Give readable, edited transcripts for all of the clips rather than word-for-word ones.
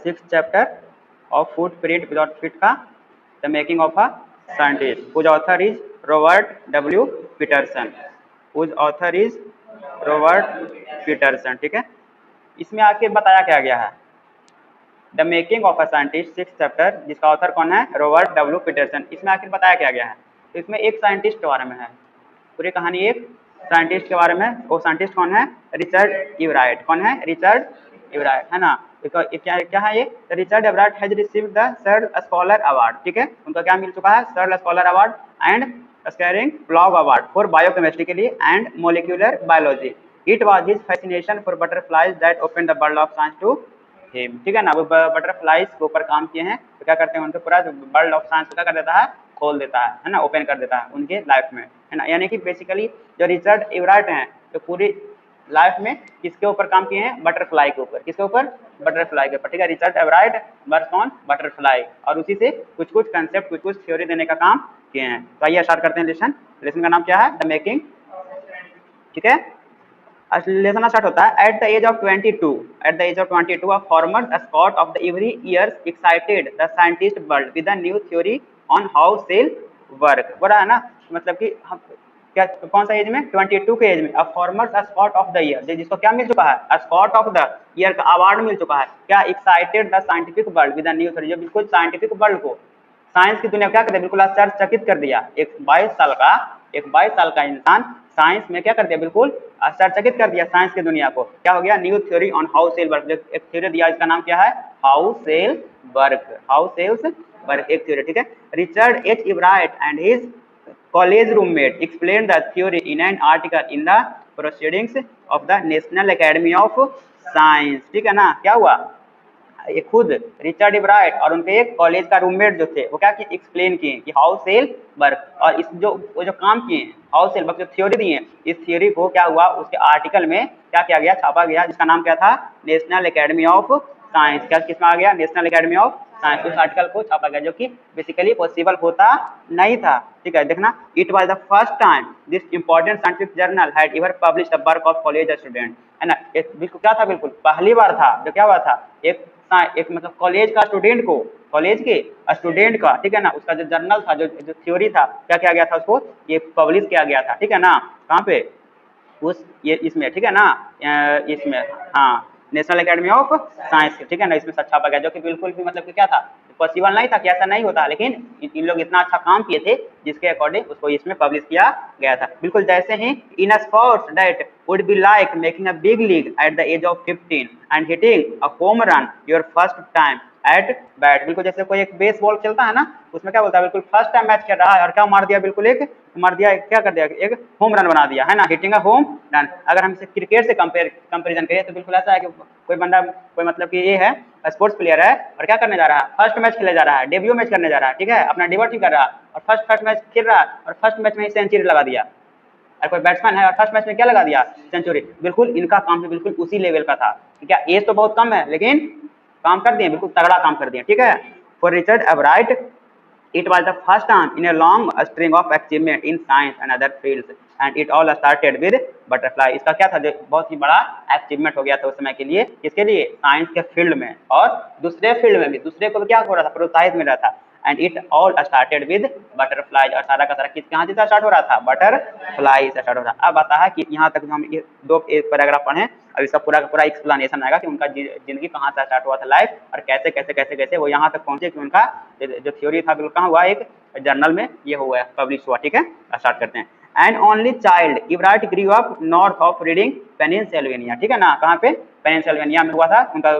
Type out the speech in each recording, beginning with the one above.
6th chapter of Footprint Without Feet का The Making of a Scientist, whose author is Robert W. Peterson, whose author is Robert Peterson। ठीक है, इसमें आके बताया क्या गया है the making of a scientist 6th chapter, जिसका ऑथर कौन है, रॉबर्ट डब्ल्यू पीटरसन। इसमें आखिर बताया क्या गया है, तो इसमें एक साइंटिस्ट के बारे में है, पूरी कहानी एक साइंटिस्ट के बारे में। वो साइंटिस्ट कौन है, रिचर्ड इवराइट। कौन है, रिचर्ड इवराइट, है ना। क्या है ये, Richard Ebright has received the Searle scholar award. ठीक है, उनका क्या मिल चुका है, Searle scholar award and Schering Plough award for biochemistry के लिए and molecular biology. It was his fascination for butterflies that open the world of science to him. ठीक है ना, वो बटरफ्लाइज के ऊपर काम किए हैं, तो क्या करते हैं, उनके पूरा वर्ल्ड ऑफ साइंस क्या कर देता है, खोल देता है ना, ओपन कर देता है उनके लाइफ में, है ना। यानी कि बेसिकली जो रिचर्ड इवराइट हैं, तो पूरी लाइफ में किसके ऊपर काम किए हैं, बटरफ्लाई के ऊपर। किसके ऊपर, बटरफ्लाई के ऊपर। ठीक है, रिचर्ड इवराइट वर्क्स ऑन बटरफ्लाई, और उसी से कुछ कुछ कंसेप्ट, कुछ कुछ थ्योरी देने का काम किए हैं। तो आइए स्टार्ट करते हैं लेसन। लेसन का नाम क्या है, द मेकिंग। ठीक है, लेसन स्टार्ट होता है। At the age of 22, at the age of 22 a former scout of the every years excited the scientist world with a new theory on how cell work. बोला है ना, मतलब कि हम क्या, कौन सा एज में, 22 के एज में, a former scout of the year, जिसको क्या मिल चुका है, स्कॉट ऑफ द ईयर का अवार्ड मिल चुका है। क्या, excited the scientific world with a new theory, जो बिल्कुल साइंटिफिक वर्ल्ड को, साइंस की दुनिया क्या कर दिया, बिल्कुल आश्चर्यचकित कर दिया। एक 22 साल का इंसान साइंस में क्या कर दिया, बिल्कुल आश्चर्यचकित कर दिया साइंस की दुनिया को। क्या हो गया, new theory on how cell work, एक थ्योरी दिया, इसका नाम क्या है, how cell work, how cells work, एक थ्योरी। ठीक है, Richard H Ebright and his college roommate explain the theory in an article in the Proceedings of the National Academy of Science. ठीक है ना, क्या हुआ, ये खुद रिचर्ड इवराइट और उनके एक कॉलेज का रूममेट जो थे, वो क्या किए, एक्सप्लेन किए कि हाउ सेल वर्क, और इस जो वो जो काम किए हाउ सेल वर्क, जो थ्योरी दिए, इस थ्योरी को क्या हुआ, उसके आर्टिकल में क्या किया गया, छापा गया, जिसका नाम क्या था, नेशनल एकेडमी ऑफ साइंस। क्या किसमें आ गया, नेशनल एकेडमी ऑफ साइंस। उस आर्टिकल को छापा गया, जो कि बेसिकली पॉसिबल होता नहीं था। ठीक है, देखना, it was the first time this important scientific journal had ever published the work of college student, है ना। बिल्कुल क्या था, बिल्कुल पहली बार था जो क्या हुआ था, एक मतलब कॉलेज का स्टूडेंट को, कॉलेज के स्टूडेंट का, ठीक है ना, उसका जो जर्नल था, जो थ्योरी था, क्या किया गया था, उसको ये पब्लिश किया गया था। ठीक है ना, कहाँ पे, उस ये इसमें, ठीक है ना, इसमें, हाँ, नेशनल एकेडमी ऑफ साइंस। ठीक है ना, इसमें छापा गया, जो कि बिल्कुल भी मतलब कि क्या था, पॉसिबल नहीं था कि ऐसा नहीं होता, लेकिन इन लोग इतना अच्छा काम किए थे, जिसके अकॉर्डिंग उसको इसमें पब्लिश किया गया था। बिल्कुल जैसे ही in sports that would be like making a big league at the age of 15 and hitting a home run your first time at bat। बिल्कुल जैसे कोई एक बेसबॉल खेलता है ना, उसमें क्या बोलता है, बिल्कुल फर्स्ट टाइम मैच खेल रहा है और क्या मार दिया, बिल्कुल एक मार दिया, क्या कर दिया, एक होम रन बना दिया, है ना, हिटिंग अ होम रन। अगर हम इसे क्रिकेट से कंपेरिजन करें, तो बिल्कुल ऐसा है कि कोई बंदा, कोई मतलब कि ये है, स्पोर्ट्स प्लेयर है, और क्या करने जा रहा है, फर्स्ट मैच खेलने जा रहा है, डेब्यू मैच करने जा रहा है, ठीक है, अपना डेब्यू कर रहा है, और फर्स्ट मैच खेल रहा है, और फर्स्ट मैच में ही सेंचुरी लगा दिया। और कोई बैट्समैन है और फर्स्ट मैच में क्या लगा दिया, सेंचुरी। बिल्कुल इनका काम भी बिल्कुल उसी लेवल का था। ठीक है, एज तो बहुत कम है, लेकिन काम कर दिए, बिल्कुल तगड़ा काम कर दिए। ठीक है, for Richard Ebright it was the first time in a long string of achievement in science and other fields and it all started with butterfly. इसका क्या था, बहुत ही बड़ा अचीवमेंट हो गया था उस समय के लिए, किसके लिए, साइंस के फील्ड में, और दूसरे फील्ड में भी, दूसरे को भी क्या हो रहा था, प्रोत्साहित मिल रहा था। And it all started with butterfly, और सारा का सारा किस कहाँ से स्टार्ट हो रहा था, बटरफ्लाई से स्टार्ट हो रहा था। अब आता है कि यहाँ तक हम ये दो पैराग्राफ पढ़े, अब इसका पूरा का पूरा एक्सप्लेनेशन आएगा कि उनका जिंदगी कहाँ से स्टार्ट हुआ था लाइफ, और कैसे कैसे कैसे कैसे वो यहाँ तक पहुंचे, कि उनका जो थ्योरी था बिल्कुल कहाँ हुआ, एक जर्नल में ये हुआ, पब्लिश हुआ। ठीक है, स्टार्ट करते हैं। And only child Ebright grew up north of Reading Pennsylvania. ठीक है ना, कहाँ पे, पेनिनसिल्वेनिया में हुआ था उनका।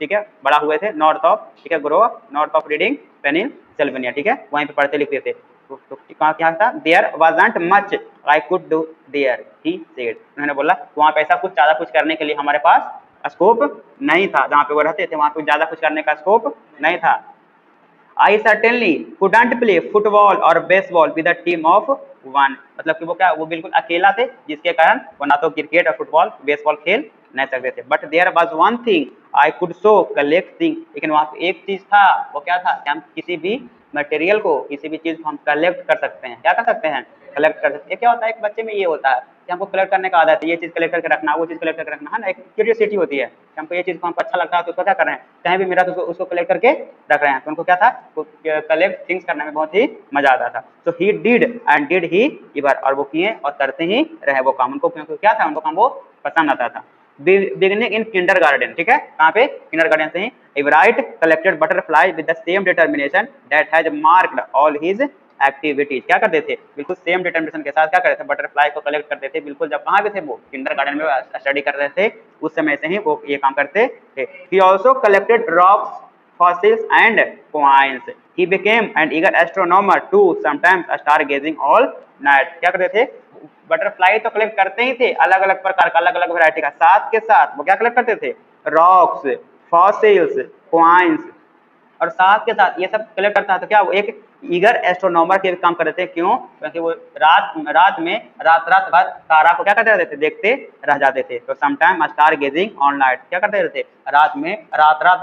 ठीक है, बड़ा हुए थे नॉर्थ ऑफ, ठीक है, grow up north of Reading Pennsylvania. ठीक है, वहीं पे पढ़ते लिखते थे। तो कहाँ क्या था, there wasn't much I could do there he said, उन्होंने बोला वहाँ पे ऐसा कुछ ज़्यादा कुछ करने के लिए हमारे पास स्कोप नहीं था, जहाँ पे वो रहते थे वहाँ पे ज़्यादा कुछ करने का स्कोप नहीं था। I certainly couldn't play football or baseball with a team of one, मतलब कि वो क्या, वो बिल्कुल अकेला थे, जिसके कारण वो ना तो क्रिकेट और फुटबॉल बेसबॉल खेल नहीं सकते थे। But there was one thing I could show collecting, लेकिन वहाँ पे एक चीज था, वो क्या था, कि हम किसी भी मटेरियल को, किसी भी चीज को हम कलेक्ट कर सकते हैं। क्या कर सकते हैं, कलेक्ट कर सकते हैं। क्या होता है, एक बच्चे में ये होता है कि हमको कलेक्ट करने का आदत है, ये चीज़ कलेक्ट करके रखना, वो चीज़ कलेक्ट करके रखना, है ना, एक क्यूरियोसिटी होती है कि हमको ये चीज़ को हमको अच्छा लगता है तो उसको क्या कर रहे हैं, कहीं भी मिला तो उसको कलेक्ट करके रख रहे हैं। तो उनको क्या था, कलेक्ट थिंग्स करने में बहुत ही मजा आता था। So he did and did he ever, और वो किए और करते ही रहे वो काम, उनको क्या था, उनको काम वो पसंद आता था। बिगिनिंग इन किंडरगार्टन, ठीक है, कहाँ पे, किंडरगार्टन से ही। Ebright collected butterfly with the same determination that has marked all his activities. क्या करते थे, बिल्कुल सेम डिटर्मिनेशन के साथ क्या करते थे, बटरफ्लाई को कलेक्ट करते थे, बिल्कुल जब कहाँ पे थे, वो किंडरगार्टन में स्टडी कर रहे थे, उस समय से ही वो ये काम करते थे। He also collected rocks, fossils and coins. He became an eager astronomer too, sometimes stargazing all night. क्या करते थे, बटरफ्लाई तो कलेक्ट करते ही थे, अलग अलग प्रकार का, अलग अलग वैरायटी का, साथ के साथ वो क्या कलेक्ट करते थे, रॉक्स, फॉसिल्स, कॉइन्स, और साथ के साथ ये सब कलेक्ट करता है। तो क्या वो एक ईगर एस्ट्रोनॉमर के काम करते थे, क्यों, क्योंकि वो रात रात भर तारा को क्या करते रहते थे, देखते रह जाते थे। तो sometime star gazing all night, क्या करते रहते थे, रात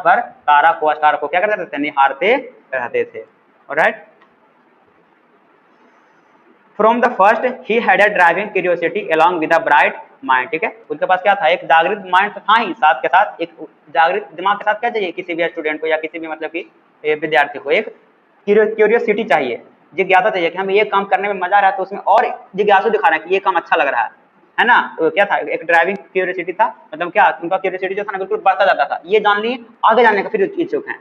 भर तारा को, स्टार को क्या करते रहते थे, निहारते रहते थे। Alright, from the first he had a driving curiosity along with a bright mind, ठीक है, उनके पास क्या था, एक जागृत माइंड तो था ही, साथ के साथ एक जागृत दिमाग के साथ क्या चाहिए, किसी भी स्टूडेंट को या किसी भी मतलब कि विद्यार्थी को एक क्यूरियोसिटी चाहिए, जिज्ञासा चाहिए कि हम ये काम करने में मजा आ रहा है तो उसमें और जिज्ञासा दिखा रहा है कि ये काम अच्छा लग रहा है ना। तो क्या था, एक ड्राइविंग क्यूरियोसिटी था, मतलब क्या, उनका क्यूरियोसिटी जो था ना बिल्कुल बढ़ता जाता था, ये जान लिए आगे जानने का फिर इच्छुक है,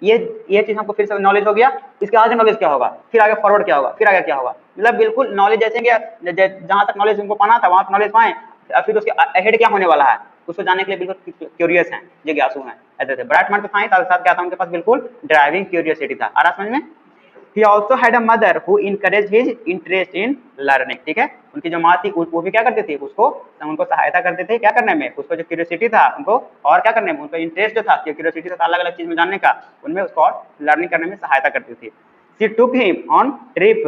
ये चीज हमको फिर से नॉलेज हो गया, इसके आगे नॉलेज क्या होगा, फिर आगे फॉरवर्ड क्या होगा, फिर आगे क्या होगा, मतलब बिल्कुल नॉलेज जैसे जहां तक नॉलेज उनको पाना था वहां नॉलेज पाए, फिर उसके अहेड क्या होने वाला है उसको जानने के लिए बिल्कुल क्यूरियस हैं, जिज्ञासु हैं, ऐसे थे। ब्राइट माइंड तो था ही, साथ क्या था उनके पास, बिल्कुल ड्राइविंग क्यूरियोसिटी था। आ रहा समझ में। He also had a mother who encouraged his interest in learning, ठीक है, उनकी जो माँ थी वो भी क्या करती थी, उनको सहायता करते थे क्या करने में, उसको जो क्यूरियोसिटी था उनको और क्या करने में, उनको इंटरेस्ट जो था, क्यूरियोसिटी था अलग अलग चीज में जानने का, उनमें उसको और लर्निंग करने में सहायता करती थी। She took him on trip,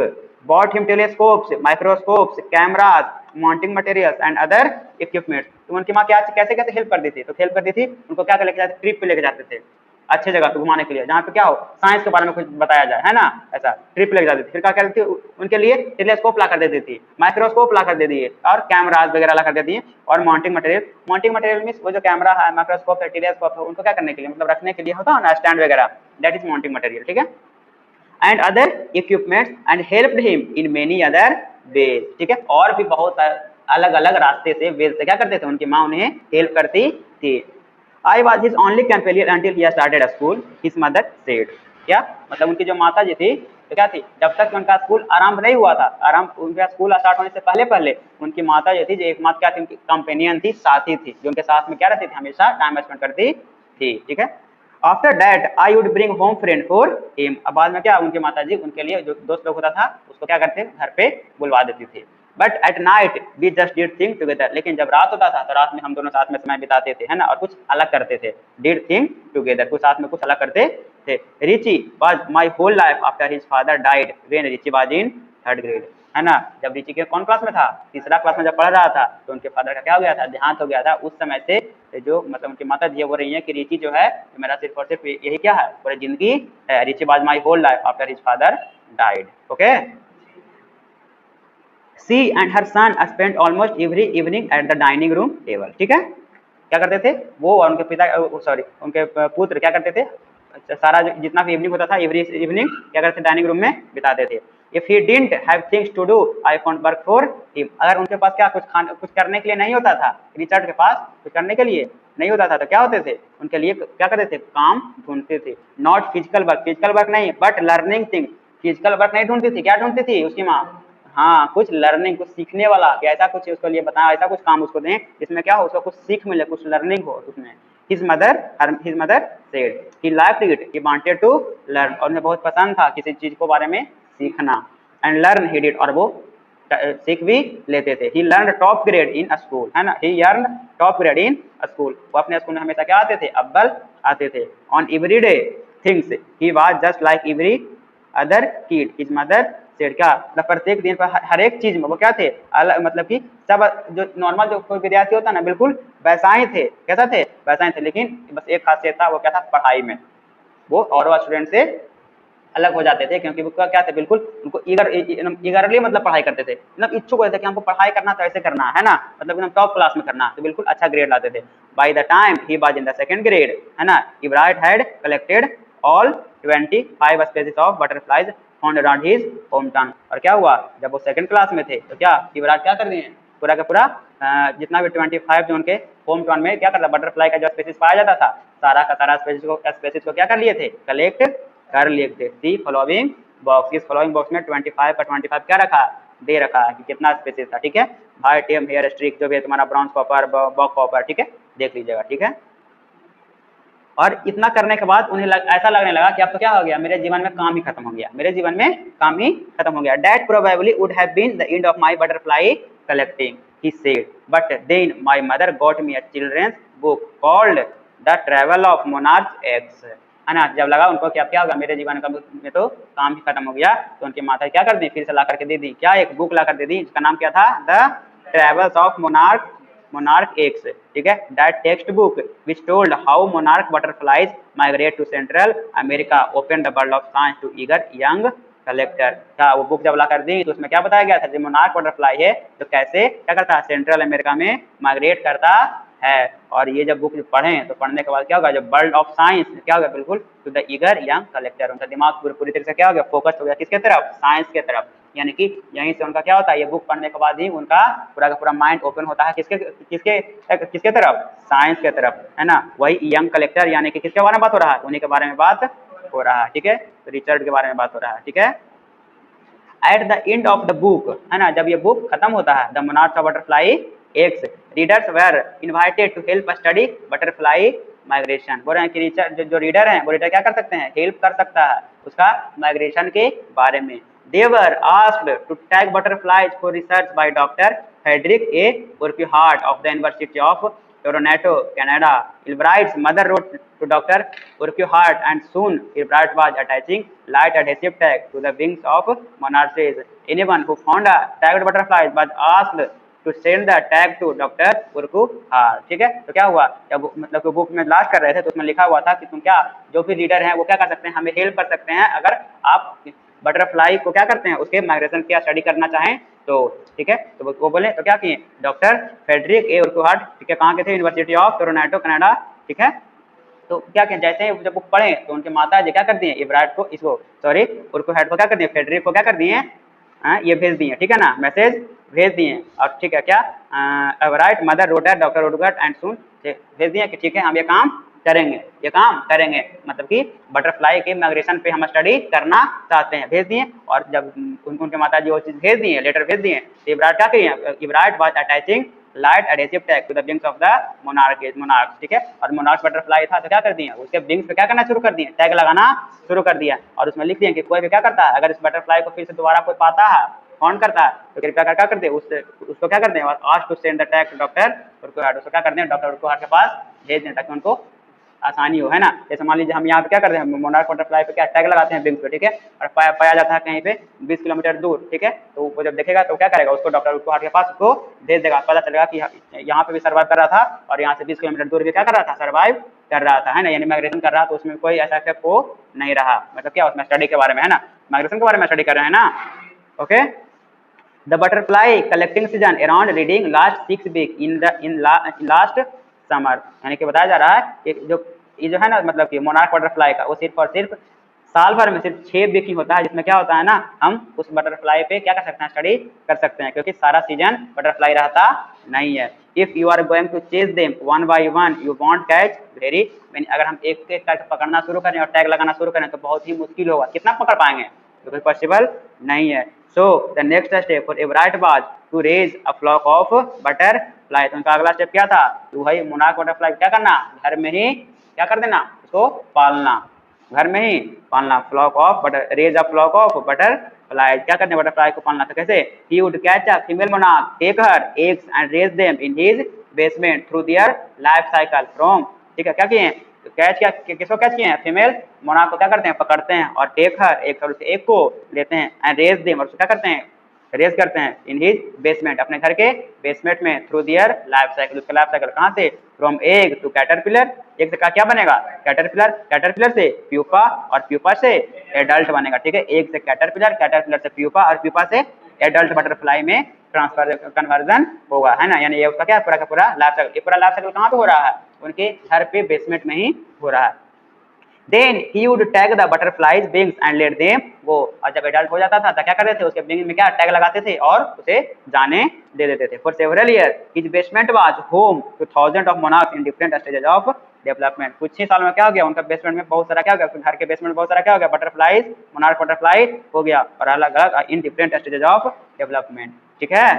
bought him telescopes, microscopes, cameras, mounting materials and other equipment। तो उनकी माँ क्या कैसे कैसे हेल्प करती थी, तो हेल्प करती थी उनको क्या लेके जाते, ट्रिप पे लेके जाते थे, अच्छे जगह पे घुमाने के लिए, जहाँ पे क्या हो साइंस के बारे में कुछ बताया जाए, है ना, ऐसा ट्रिप लग जाती थी। फिर क्या करती थी, उनके लिए टेलीस्कोप ला कर देती थी, माइक्रोस्कोप ला कर दे दिए, और कैमराज वगैरह ला कर देती है, और माउंटिंग मटेरियल मींस वो जो कैमरा है, माइक्रोस्कोप है, टेलीस्कोप है, उनको क्या करने के लिए, मतलब रखने के लिए होता है ना स्टैंड वगैरह, दैट इज माउंटिंग मटेरियल, ठीक है, and other equipments and helped him in many other ways, ठीक है, और भी बहुत अलग अलग रास्ते से, वेज से क्या करते थे, उनकी माँ उन्हें हेल्प करती थी। I was his only companion until he started a school, his mother said। क्या मतलब, उनकी जो माता जी थी तो क्या थी, जब तक उनका स्कूल आरंभ नहीं हुआ था, उनका स्कूल स्टार्ट होने से पहले पहले उनकी माता जो थी, जो एकमात्र क्या थी, उनकी कंपेनियन थी, साथी थी, जो उनके साथ में क्या रहती थी, हमेशा टाइम स्पेंड करती थी, ठीक है। After that I would bring home friend for him, अब बाद में क्या, उनकी माता जी उनके लिए जो दोस्त लोग होता था उसको क्या करते, घर पे बुलवा देती थी। But at night we just did thing together, लेकिन जब रात होता था तो रात में हम दोनों साथ में समय बिताते थे, है ना, और कुछ अलग करते थे, डिड थिंग टुगेदर, कुछ साथ में कुछ अलग करते थे। Richie was my whole life after his father died when Richie was in 3rd grade, है ना, जब रिची के कौन क्लास में था, 3रा क्लास में जब पढ़ रहा था, तो उनके फादर का क्या हो गया था, देहांत हो गया था। उस समय से जो मतलब उनकी माता जी बोल रही है कि रिची जो है मेरा सिर्फ और सिर्फ यही क्या है, पूरी जिंदगी है, Richie was my whole life after his father died. Okay, She and her son spent almost every evening at the dining room table, ठीक है, क्या करते थे वो और उनके पिता, सॉरी उनके पुत्र क्या करते थे, सारा जितना भी इवनिंग होता था, एवरी इवनिंग क्या करते थे, डाइनिंग रूम में बिताते थे। If he didn't have things to do, I found work for him। अगर उनके पास क्या कुछ करने के लिए नहीं होता था, रिचर्ड के पास कुछ करने के लिए नहीं होता था, तो क्या होते थे, उनके लिए क्या करते थे, काम ढूंढते थे। नॉट फिजिकल वर्क नहीं, but learning thing, physical work नहीं ढूंढती थी, क्या ढूंढती थी उसकी माँ, हाँ कुछ लर्निंग, कुछ सीखने वाला, कि ऐसा कुछ उसको लिए बताया, ऐसा कुछ काम उसको दें जिसमें क्या हो, उसको कुछ सीख मिले, कुछ लर्निंग हो उसमें। His mother said he liked it, he wanted to learn, और उन्हें बहुत पसंद था किसी चीज को बारे में सीखना, and learn he did, और वो सीख भी लेते थे। He learned top grade in a school, है ना, he earned top grade in a school, वो अपने स्कूल में हमेशा क्या आते थे, अव्वल आते थे। On everyday things he was just like every other kid, his mother said, क्या मतलब प्रत्येक दिन पर हर एक चीज में वो क्या थे, अलग, मतलब कि सब जो नॉर्मल जो कोई विद्यार्थी होता ना बिल्कुल वैसा ही थे, कैसा थे, वैसा ही थे, लेकिन बस एक खासियत था, वो क्या था, पढ़ाई में वो और स्टूडेंट से अलग हो जाते थे, क्योंकि वो क्या थे, बिल्कुल उनको ईगरली मतलब पढ़ाई करते थे, मतलब इच्छुक होते थे कि हमको पढ़ाई करना तो ऐसे करना है ना, मतलब एकदम टॉप क्लास में करना, तो बिल्कुल अच्छा ग्रेड लाते थे। By the time he was in the second grade, है ना, Ibrahim had collected all 25 species of butterflies found around his home town. और क्या हुआ, जब वो सेकंड क्लास में थे तो क्या इब्राहिम क्या कर दिए, पूरा का पूरा जितना भी 25 जो उनके होम टाउन में क्या करता, बटरफ्लाई का जो स्पीसीज पाया जाता था, सारा का सारा स्पीसीज को क्या कर लिए थे, कलेक्ट कर लिए थे। दी फॉलोइंग बॉक्स, इस फॉलोइंग बॉक्स में 25 का 25 क्या रखा, दे रखा है कि कितना स्पीसीज था, ठीक है। भाई टेम हेयर स्ट्रिक जो भी है तुम्हारा ब्राउन कॉपर बॉक कॉपर, ठीक है, देख लीजिएगा, ठीक है। और इतना करने के बाद उन्हें ऐसा लगने लगा कि अब तो क्या हो गया, मेरे जीवन में काम ही खत्म हो गया, मेरे जीवन में काम ही खत्म हो गया। That probably would have been the end of my butterfly collecting, he said, but then my mother got me a children's book called The Travel of Monarch X, है ना। जब लगा उनको कि अब क्या होगा, मेरे जीवन का में तो काम ही खत्म हो गया, तो उनकी माता क्या कर दी, फिर से ला करके दे दी, क्या, एक बुक ला कर दे दी, जिसका नाम क्या था, the travels of monarch X, ठीक है। That text book which told how monarch butterflies migrate to Central America open the world of science to eager young collector. क्या वो बुक जब ला कर दी तो उसमें क्या बताया गया था, जो मोनार्क बटरफ्लाई है तो कैसे क्या करता है, सेंट्रल अमेरिका में माइग्रेट करता है। और ये जब बुक पढ़ें तो पढ़ने के बाद क्या होगा, जब वर्ल्ड ऑफ साइंस क्या होगा, बिल्कुल to the eager young collector, उनका दिमाग पूरी तरह से क्या हो गया, फोकस हो गया किसके तरफ, साइंस के तरफ। यानी कि यहीं से उनका क्या होता है, ये बुक पढ़ने के बाद ही उनका पूरा का पूरा माइंड ओपन होता है किसके किसके किसके तरफ, साइंस के तरफ, है ना। वही यंग कलेक्टर यानी कि किसके बारे में बात हो रहा है, उन्हीं के बारे में बात हो रहा है, ठीक है, तो रिचर्ड के बारे में बात हो रहा है, ठीक है। At the end of the book, है ना, जब ये बुक खत्म होता है, the monarch of butterfly X, readers were invited to help study butterfly migration. बोल रहे हैं कि जो रीडर हैं वो रीडर क्या कर सकते हैं, हेल्प कर सकता है उसका माइग्रेशन के बारे में। They were asked to tag butterflies for research by Dr. Frederick A. Urquhart of the University of Toronto, Canada. Albright's mother wrote to Dr. Urquhart, and soon Albright was attaching light adhesive tag to the wings of monarchs. Anyone who found a tagged butterfly was asked to send the tag to Dr. Urquhart, ठीक है। तो क्या हुआ, जब मतलब कि book में last कर रहे थे तो उसमें लिखा हुआ था कि तुम क्या, जो भी रीडर हैं वो क्या कर सकते हैं, हमें हेल्प कर सकते हैं अगर आप बटरफ्लाई को क्या करते हैं, उसके माइग्रेशन की स्टडी करना चाहें तो, ठीक है। तो वो बोले तो क्या किए, डॉक्टर फेडरिक ए उर्कुहार्ट, ठीक है, कहाँ के थे, यूनिवर्सिटी ऑफ टोरंटो कनाडा, ठीक है। तो क्या किया, जैसे ही जब बुक पढ़े तो उनके माता जी क्या कर दिए, इब्राहिम को इसको सॉरी उर्कुहार्ट को क्या कर दिए, फेडरिक को क्या कर दिए, ये भेज दिए, ठीक है ना, मैसेज भेज दिए। और ठीक है क्या, Ibrahim mother wrote to doctor Urquhart and soon भेज दिए कि ठीक है हम ये काम करेंगे, ये काम करेंगे, मतलब कि बटरफ्लाई के माइग्रेशन पे हम स्टडी करना चाहते हैं, भेज दिए। और जब उनके माता जी वो चीज़ भेज दिए, लेटर भेज दिए, तो इब्राहिम क्या किए, Ibrahim was attaching light adhesive tag to the wings of the monarch, ठीक है। और मोनार्क बटरफ्लाई था तो क्या कर दिए, उसके विंग्स पे क्या करना शुरू कर दिए, टैग लगाना शुरू कर दिया। और उसमें लिख दिए कि कोई भी क्या करता है, अगर इस बटरफ्लाई को फिर से दोबारा कोई पाता है, फाउंड करता है, तो कृपया कर क्या कर दे, उसको क्या कर दें, और आज to send the tag to doctor Urquhart, उसको क्या कर दें, डॉक्टर उर्कुहार्ट के पास भेज दें ताकि उनको आसानी हो, है ना। जैसे मान लीजिए हम यहाँ पे क्या करते हैं, मोनार्क बटरफ्लाई पे क्या टैग लगाते हैं विंग्स पे, ठीक है, और पाया जाता है कहीं पे 20 किलोमीटर दूर, ठीक है, तो वो जब देखेगा तो क्या करेगा, उसको डॉक्टर उर्कुहार्ट के पास उसको भेज देगा, पता चलेगा कि यहाँ पे भी सर्वाइव कर रहा था और यहाँ से 20 किलोमीटर दूर भी क्या कर रहा था, सर्वाइव कर रहा था, है ना, यानी माइग्रेशन कर रहा था, तो उसमें कोई ऐसा इफेक्ट हो नहीं रहा, मतलब क्या उसमें स्टडी के बारे में, है ना, माइग्रेशन के बारे में स्टडी कर रहे हैं ना, okay. The butterfly collecting season around reading last 6 weeks in last summer, यानी कि बताया जा रहा है कि ये जो है ना, मतलब कि मोनार्क बटरफ्लाई का वो सिर्फ और सिर्फ साल भर में सिर्फ 6 वीक ही होता है, जिसमें क्या होता है ना, हम उस बटरफ्लाई पे क्या कर सकते हैं, स्टडी कर सकते हैं, क्योंकि सारा सीजन बटरफ्लाई रहता नहीं है। If you are going to chase them one by one you won't catch very many, अगर हम एक एक करके पकड़ना शुरू करें और टैग लगाना शुरू करें तो बहुत ही मुश्किल होगा, कितना पकड़ पाएंगे, तो पॉसिबल नहीं है। So the next step for Everett was to raise a flock of butterfly, तो उनका अगला स्टेप क्या था, तो भाई मोनार्क बटरफ्लाई क्या करना, घर में ही क्या कर देना, उसको पालना, घर में ही पालना, flock of butter raise a flock of butterfly, क्या करने, बटरफ्लाई को पालना, तो कैसे, he would catch a female monarch, take her eggs and raise them in his basement through their life cycle from, ठीक है, क्या किए, तो कैच क्या, किसको कैच किए हैं, फीमेल मोनार्क को क्या करते हैं, पकड़ते हैं, और टेक हर एक को लेते हैं, एंड रेज देम, और क्या करते हैं, रेज करते हैं इन हिज बेसमेंट, अपने घर के बेसमेंट में, थ्रू दियर लाइफ साइकिल, उसका लाइफ साइकिल कहाँ से, फ्रॉम एग टू कैटरपिलर, एक से क्या बनेगा कैटरपिलर, कैटरपिलर से प्यूपा और प्यूपा से एडल्ट बनेगा, ठीक है, एक से कैटरपिलर, कैटरपिलर से प्यूपा और प्यूपा से एडल्ट बटरफ्लाई में ट्रांसफर कन्वर्जन होगा, है ना, यानी ये उसका क्या पूरा का पूरा लाइफ साइकिल, ये पूरा लाइफ साइकिल कहाँ पे हो रहा है, उनके घर पे बेसमेंट में ही हो रहा है। Then he would tag the butterflies wings and let them go, और जब एडल्ट हो जाता था तो क्या करते थे, उसके विंग में क्या टैग लगाते थे और उसे जाने दे देते थे। For several years his basement was home to thousands of monarchs in different stages of development. कुछ ही सालों में क्या हो गया, उनका बेसमेंट में बहुत सारा क्या हो गया, घर के बेसमेंट में बहुत सारा क्या हो गया, बटरफ्लाईज, मोनार्क बटरफ्लाई हो गया, और अलग अलग in different stages of development, ठीक है।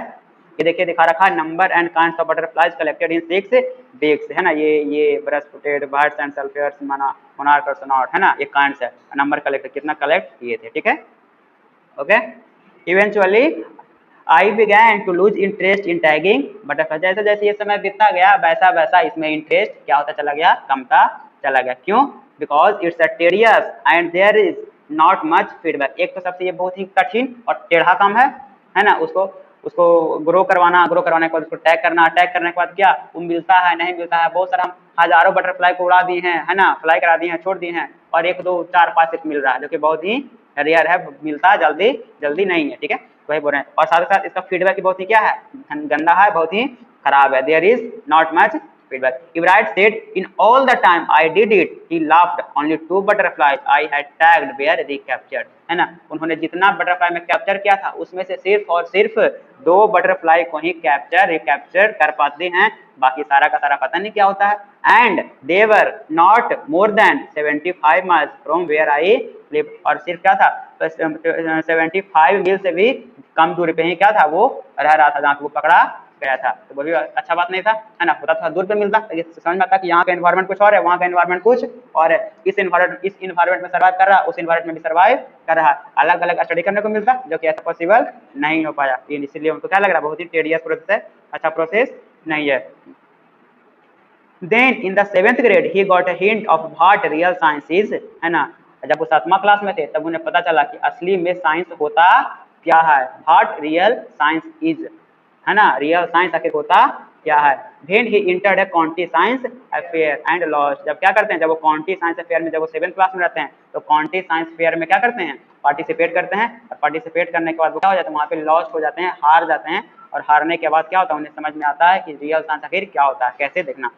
ये देखिए दिखा रखा है number and kinds of butterflies collected in 6 bags, है ना, ये brush footed birds and sulphurs monarch और सोनार्ट, है ना, ये काइंड्स है, नंबर कलेक्ट कितना कलेक्ट किए थे, ठीक है, okay. Eventually I began to lose interest in tagging butterfly, जैसे जैसे ये समय बीतता गया वैसा वैसा इसमें इंटरेस्ट क्या होता चला गया, कमता चला गया, क्यों, because it's a tedious and there is not much feedback, एक तो सबसे ये बहुत ही कठिन और टेढ़ा काम है ना, उसको ग्रो करवाने के बाद उसको टैग करने के बाद क्या वो मिलता है नहीं मिलता है, बहुत सारा हम हजारों बटरफ्लाई को उड़ा दिए हैं, है ना, फ्लाई करा दिए हैं, छोड़ दिए हैं, और 1 2 4 5 सिर्फ मिल रहा है, जो कि बहुत ही रेयर है, मिलता है जल्दी नहीं है, ठीक है, वही बोल रहे हैं, और साथ ही साथ इसका फीडबैक भी बहुत ही क्या है, गंदा है, बहुत ही खराब है, there is not much feedback. Evrite said, in all the time I did it, he laughed. Only 2 butterflies I had tagged were recaptured. है ना, उन्होंने जितना बटरफ्लाई में कैप्चर किया था उसमें से सिर्फ और सिर्फ 2 बटरफ्लाई को ही रिकैप्चर कर पाते हैं, बाकी सारा का सारा पता नहीं क्या होता है। And they were not more than 75 miles from where I live, और सिर्फ क्या था, तो 75 मील से भी कम दूरी पे ही क्या था वो रह रहा था, जहाँ वो पकड़ा गया था, तो वो भी अच्छा बात नहीं था, है ना, होता था दूर पे मिलता, तो ये समझ में आता कि यहाँ का एनवायरनमेंट कुछ और है, वहाँ का एनवायरनमेंट कुछ और है, इस एनवायरनमेंट में सर्वाइव कर रहा है, उस एनवायरनमेंट में भी सर्वाइव कर रहा है, अलग अलग स्टडी करने को मिलता, जो कि ऐसा पॉसिबल नहीं हो पाया, इसीलिए उनको क्या लग रहा है, बहुत ही टेडियस प्रोसेस है, अच्छा प्रोसेस नहीं है। Then in the 7th grade he got a hint of what real science is, है ना, जब वो 7वां क्लास में थे तब उन्हें पता चला कि असली में साइंस होता क्या है, what real science is, है ना, रियल साइंस आखिर होता क्या है। Then he entered a Conti Science Affair and lost, जब क्या करते हैं, जब वो Conti Science Affair में, जब वो 7th क्लास में रहते हैं तो Conti Science Fair में क्या करते हैं, पार्टिसिपेट करते हैं, और पार्टिसिपेट करने के बाद वो क्या हो जाता है, वहाँ पे लॉस्ट हो जाते हैं, हार जाते हैं, और हारने के बाद क्या होता है, उन्हें समझ में आता है कि रियल साइंस आखिर क्या होता है, कैसे देखना।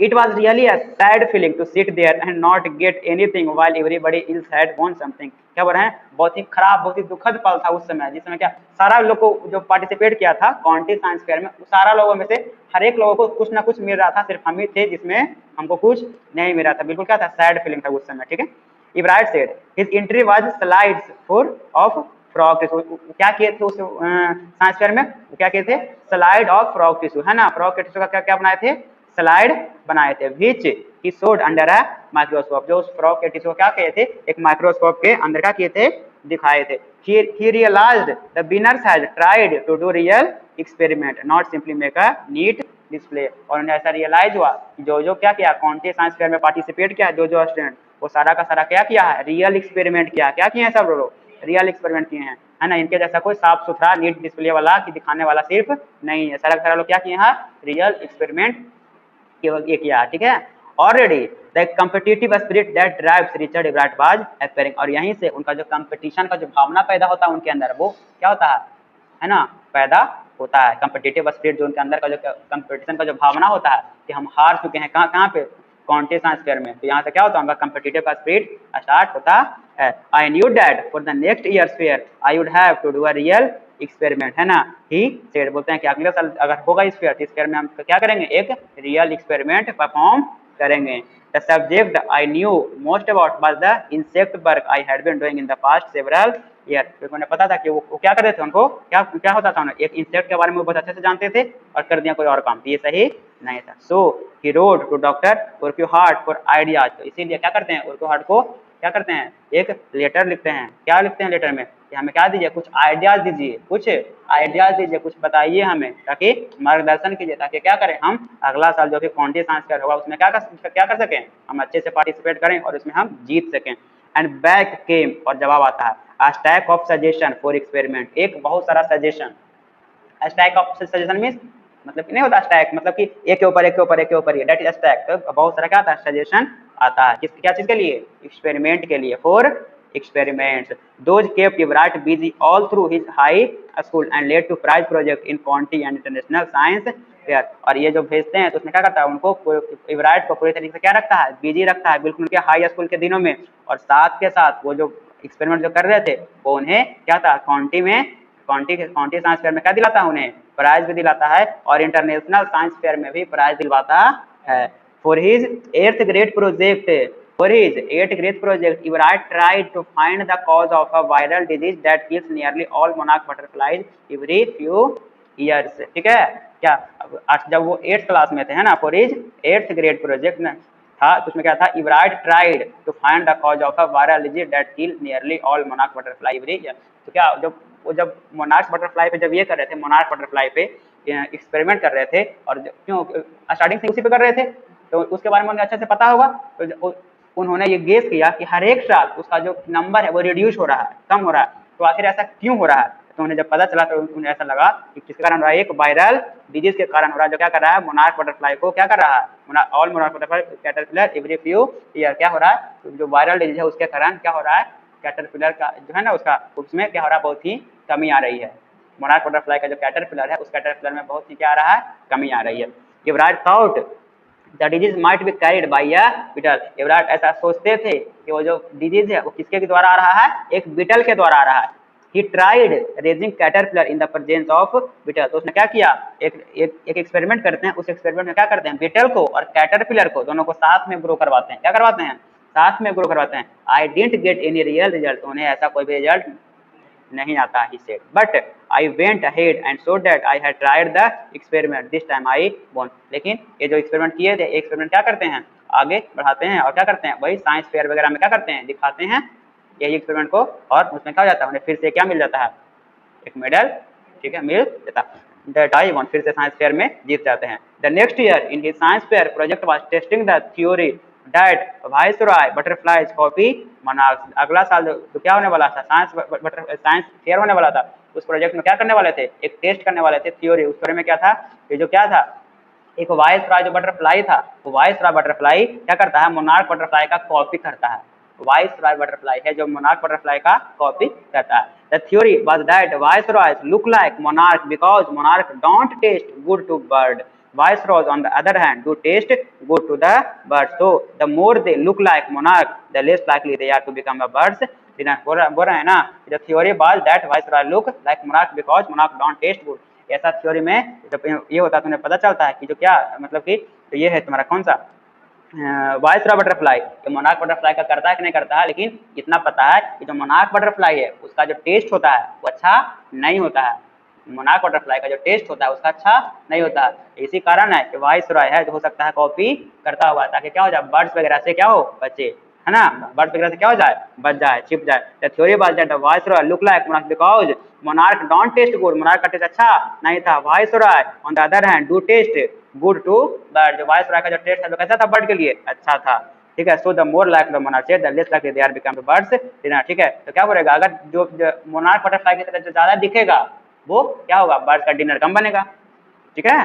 It was really a sad feeling to sit there and not get anything while everybody else had won something. क्या बोल रहे हैं, बहुत ही खराब, बहुत ही दुखद पल था उस समय, जिस समय क्या सारा लोग को जो पार्टिसिपेट किया था कॉन्टी साइंस फेयर में, सारा लोगों में से हर एक लोगों को कुछ ना कुछ मिल रहा था, सिर्फ हम ही थे जिसमें हमको कुछ नहीं मिल रहा था, बिल्कुल क्या था, सैड फीलिंग था उस समय, ठीक है। Evrite said his entry was slides full of frog tissue, क्या किए थे उस साइंस फेयर में, क्या किए थे, स्लाइड ऑफ फ्रॉग टिश्यू, है ना, फ्रॉग के टिश्यू का क्या क्या बनाए थे, स्लाइड बनाए थे, which he showed under a microscope, जो उस फ्रॉग के टिश्यू क्या किए थे, एक माइक्रोस्कोप के अंदर क्या किए थे, दिखाए थे। He realized the winners had tried to do real experiment, not simply make a neat display, और उन्हें ऐसा रियलाइज हुआ जो जो क्या किया, कॉन्टी साइंस फेयर में पार्टिसिपेट किया, जो जो स्टूडेंट वो सारा का सारा क्या किया है, रियल एक्सपेरिमेंट किया, क्या किए हैं सब लोग, रियल एक्सपेरिमेंट किए हैं, है ना, इनके जैसा कोई साफ सुथरा नीट डिस्प्ले वाला कि दिखाने वाला सिर्फ नहीं है, सारा सारा लोग क्या किए हैं, रियल एक्सपेरिमेंट ये किया, ठीक है। Already the competitive spirit that drives Richard Ebright was appearing, और यहीं से उनका जो कंपटीशन का जो भावना पैदा होता है उनके अंदर, वो क्या होता है ना, पैदा होता है, कम्पिटिटिव स्पिरिट, जो उनके अंदर का जो कंपटीशन का जो भावना होता है कि हम हार चुके हैं, कहाँ पे, कॉन्टी साइंस फेयर में, तो यहाँ से क्या होता है, उनका कम्पिटिटिव का स्पिरिट स्टार्ट होता है। I knew that for the next years fair I would have to do a real experiment, है ना, ही सेड, बोलते हैं कि अगले साल अगर होगा इस फेयर, इस फेयर में हम क्या करेंगे, एक रियल एक्सपेरिमेंट परफॉर्म करेंगे। The subject I knew most about was the insect work I had been doing in the past several years, क्योंकि उन्हें पता था कि वो क्या करते थे, उनको क्या क्या होता था, उन्हें एक इंसेक्ट के बारे में वो बहुत अच्छे से जानते थे और कर दिया कोई और काम, तो ये सही नहीं था। So he wrote to Dr. Urquhart for ideas, तो इसीलिए क्या करते हैं, उर्क्यूहार्ट को क्या करते हैं, एक लेटर लिखते हैं, क्या लिखते हैं लेटर में कि हमें क्या दीजिए, कुछ आइडियाज दीजिए, कुछ आइडियाज दीजिए, कुछ बताइए हमें, ताकि मार्गदर्शन कीजिए, ताकि क्या करें हम अगला साल जो कि कॉन्टी साइंस फेयर होगा उसमें क्या कर सकें, हम अच्छे से पार्टिसिपेट करें और उसमें हम जीत सकें। एंड बैक केम, और जवाब आता है a stack of suggestion for experiment, एक बहुत सारा suggestion. Stack of suggestion means मतलब नहीं होता स्टैक, मतलब कि एक के ऊपर एक के ऊपर एक के ऊपर, दैट इज स्टैक। तो बहुत सारा क्या आता है सजेशन आता है, किस क्या चीज के लिए, एक्सपेरिमेंट के लिए, for experiments. Those kept Everett busy all through his high school and led to prize project in county and international science fair. और ये जो भेजते हैं तो उसमें क्या करता है, उनको एवराइट को पूरी तरीके से क्या रखता है, बिजी रखता है, बिल्कुल उनके हाई स्कूल के दिनों में। और साथ के साथ वो जो एक्सपेरिमेंट जो कर रहे थे वो उन्हें क्या था, काउंटी साइंस फेयर में क्या दिलाता है, उन्हें प्राइज भी दिलाता है, और इंटरनेशनल साइंस फेयर में भी प्राइज दिलवाता है। For his 8th grade project, For his 8th grade project, Everett tried to find the cause of a viral disease that kills nearly all monarch butterflies every few years. ठीक है क्या, जब वो 8th class में थे है ना, for his 8th grade project में था, तो उसमें क्या था, Everett tried to find the cause of a viral disease that kills nearly all monarch butterfly every year. तो क्या जब मोनार्क बटरफ्लाई पे जब ये कर रहे थे, मोनार्क बटरफ्लाई पे एक्सपेरिमेंट कर रहे थे, और क्यों स्टार्टिंग से उसी पे कर रहे थे, तो उसके बारे में उन्हें अच्छे से पता होगा। तो उन्होंने ये गेस किया कि हर एक साल उसका जो नंबर है वो रिड्यूस हो रहा है, कम हो रहा है, तो आखिर ऐसा क्यों हो रहा है। तो उन्हें जब पता चला तो उन्हें ऐसा लगा कि किसके कारण हो रहा है, एक वायरल डिजीज के कारण हो रहा है, जो क्या कर रहा है, मोनार्क बटरफ्लाई को क्या कर रहा है, all monarch butterfly caterpillar every few year क्या हो रहा है, तो जो वायरल डिजीज है उसके कारण क्या हो रहा है, कैटरपिलर का जो है ना उसका, उसमें क्या हो रहा है, बहुत ही कमी आ रही है। मोनार्क बटरफ्लाई का जो कैटरपिलर है उस कैटरपिलर में बहुत ही क्या आ रहा है, कमी आ रही है। Ebright thought the disease might be carried by a beetle, Ebright ऐसा सोचते थे कि वो जो डिजीज है वो किसके द्वारा आ रहा है, एक बीटल के द्वारा आ रहा है। He tried raising caterpillar in the presence of beetle, तो उसने क्या किया, एक एक्सपेरिमेंट करते हैं, उस एक्सपेरिमेंट में क्या करते हैं, बीटल को और कैटरपिलर को दोनों को साथ में ग्रो करवाते हैं, क्या करवाते हैं, साथ में ग्रो करवाते हैं। I didn't get any real result, उन्हें ऐसा कोई भी रिजल्ट नहीं आता, he said, but I went ahead and showed that I had tried the experiment, this time I won। लेकिन ये जो एक्सपेरिमेंट किए थे, एक्सपेरिमेंट क्या करते हैं, आगे बढ़ाते हैं और क्या करते हैं, वही साइंस फेयर वगैरह में क्या करते हैं, दिखाते हैं यही एक्सपेरिमेंट को, और उसमें क्या हो जाता है, उन्हें फिर से क्या मिल जाता है, एक मेडल, ठीक है, मिल जाता है, that I won, फिर से साइंस फेयर में जीत जाते हैं। The next year in his science fair project was testing the theory that viceroy butterflies copy monarchs। अगला साल तो क्या होने वाला था, साइंस फेयर होने वाला था, उस प्रोजेक्ट में क्या करने वाले थे, एक टेस्ट करने वाले थे थ्योरी। उस थ्योरी में क्या था, ये जो क्या था, एक वाइसरॉय जो बटरफ्लाई था, वो वाइसरॉय बटरफ्लाई क्या करता है, मोनार्क बटरफ्लाई का कॉपी करता है। वाइसरॉय बटरफ्लाई है जो मोनार्क बटरफ्लाई का कॉपी करता है। The theory was that viceroys look like monarch because monarch don't taste good to bird. Viceroys on the other hand do taste good to the birds. So the more they look like monarch, the less likely they are to become a birds dinner। बोल रहे हैं ना, the theory was that viceroy look like monarch because monarch don't taste good। ऐसा theory में जब ये होता है तो उन्हें पता चलता है कि जो क्या मतलब कि तो ये है तुम्हारा कौन सा वाइसरॉय बटरफ्लाई, तो मोनार्क बटरफ्लाई का करता है कि नहीं करता है, लेकिन इतना पता है कि जो मोनार्क बटरफ्लाई है उसका जो टेस्ट होता है वो अच्छा नहीं होता है। मोनार्क बटरफ्लाई का जो टेस्ट होता है उसका अच्छा नहीं होता है, इसी कारण है कि वाइसरॉय है जो हो सकता है कॉपी करता हुआ, ताकि क्या हो जाए, बर्ड्स वगैरह से क्या हो, बचे, है ना, बर्ड्स वगैरह से क्या हो जाए, बच जाए, छिप जाए। The theory was that the viceroy look like monarch because monarch don't taste good, monarch का टेस्ट अच्छा नहीं था। Viceroy on the other hand do taste good to bird, जो वाइसरॉय का जो टेस्ट है वो कैसा था, बर्ड के लिए अच्छा था, ठीक है। So the more like the monarch the less like they are become the bird's dinner, ठीक है। तो क्या बोलेगा, अगर जो मोनार्क बटरफ्लाई की तरह जो ज्यादा दिखेगा वो क्या होगा, बर्ड्स का डिनर कम बनेगा, ठीक है।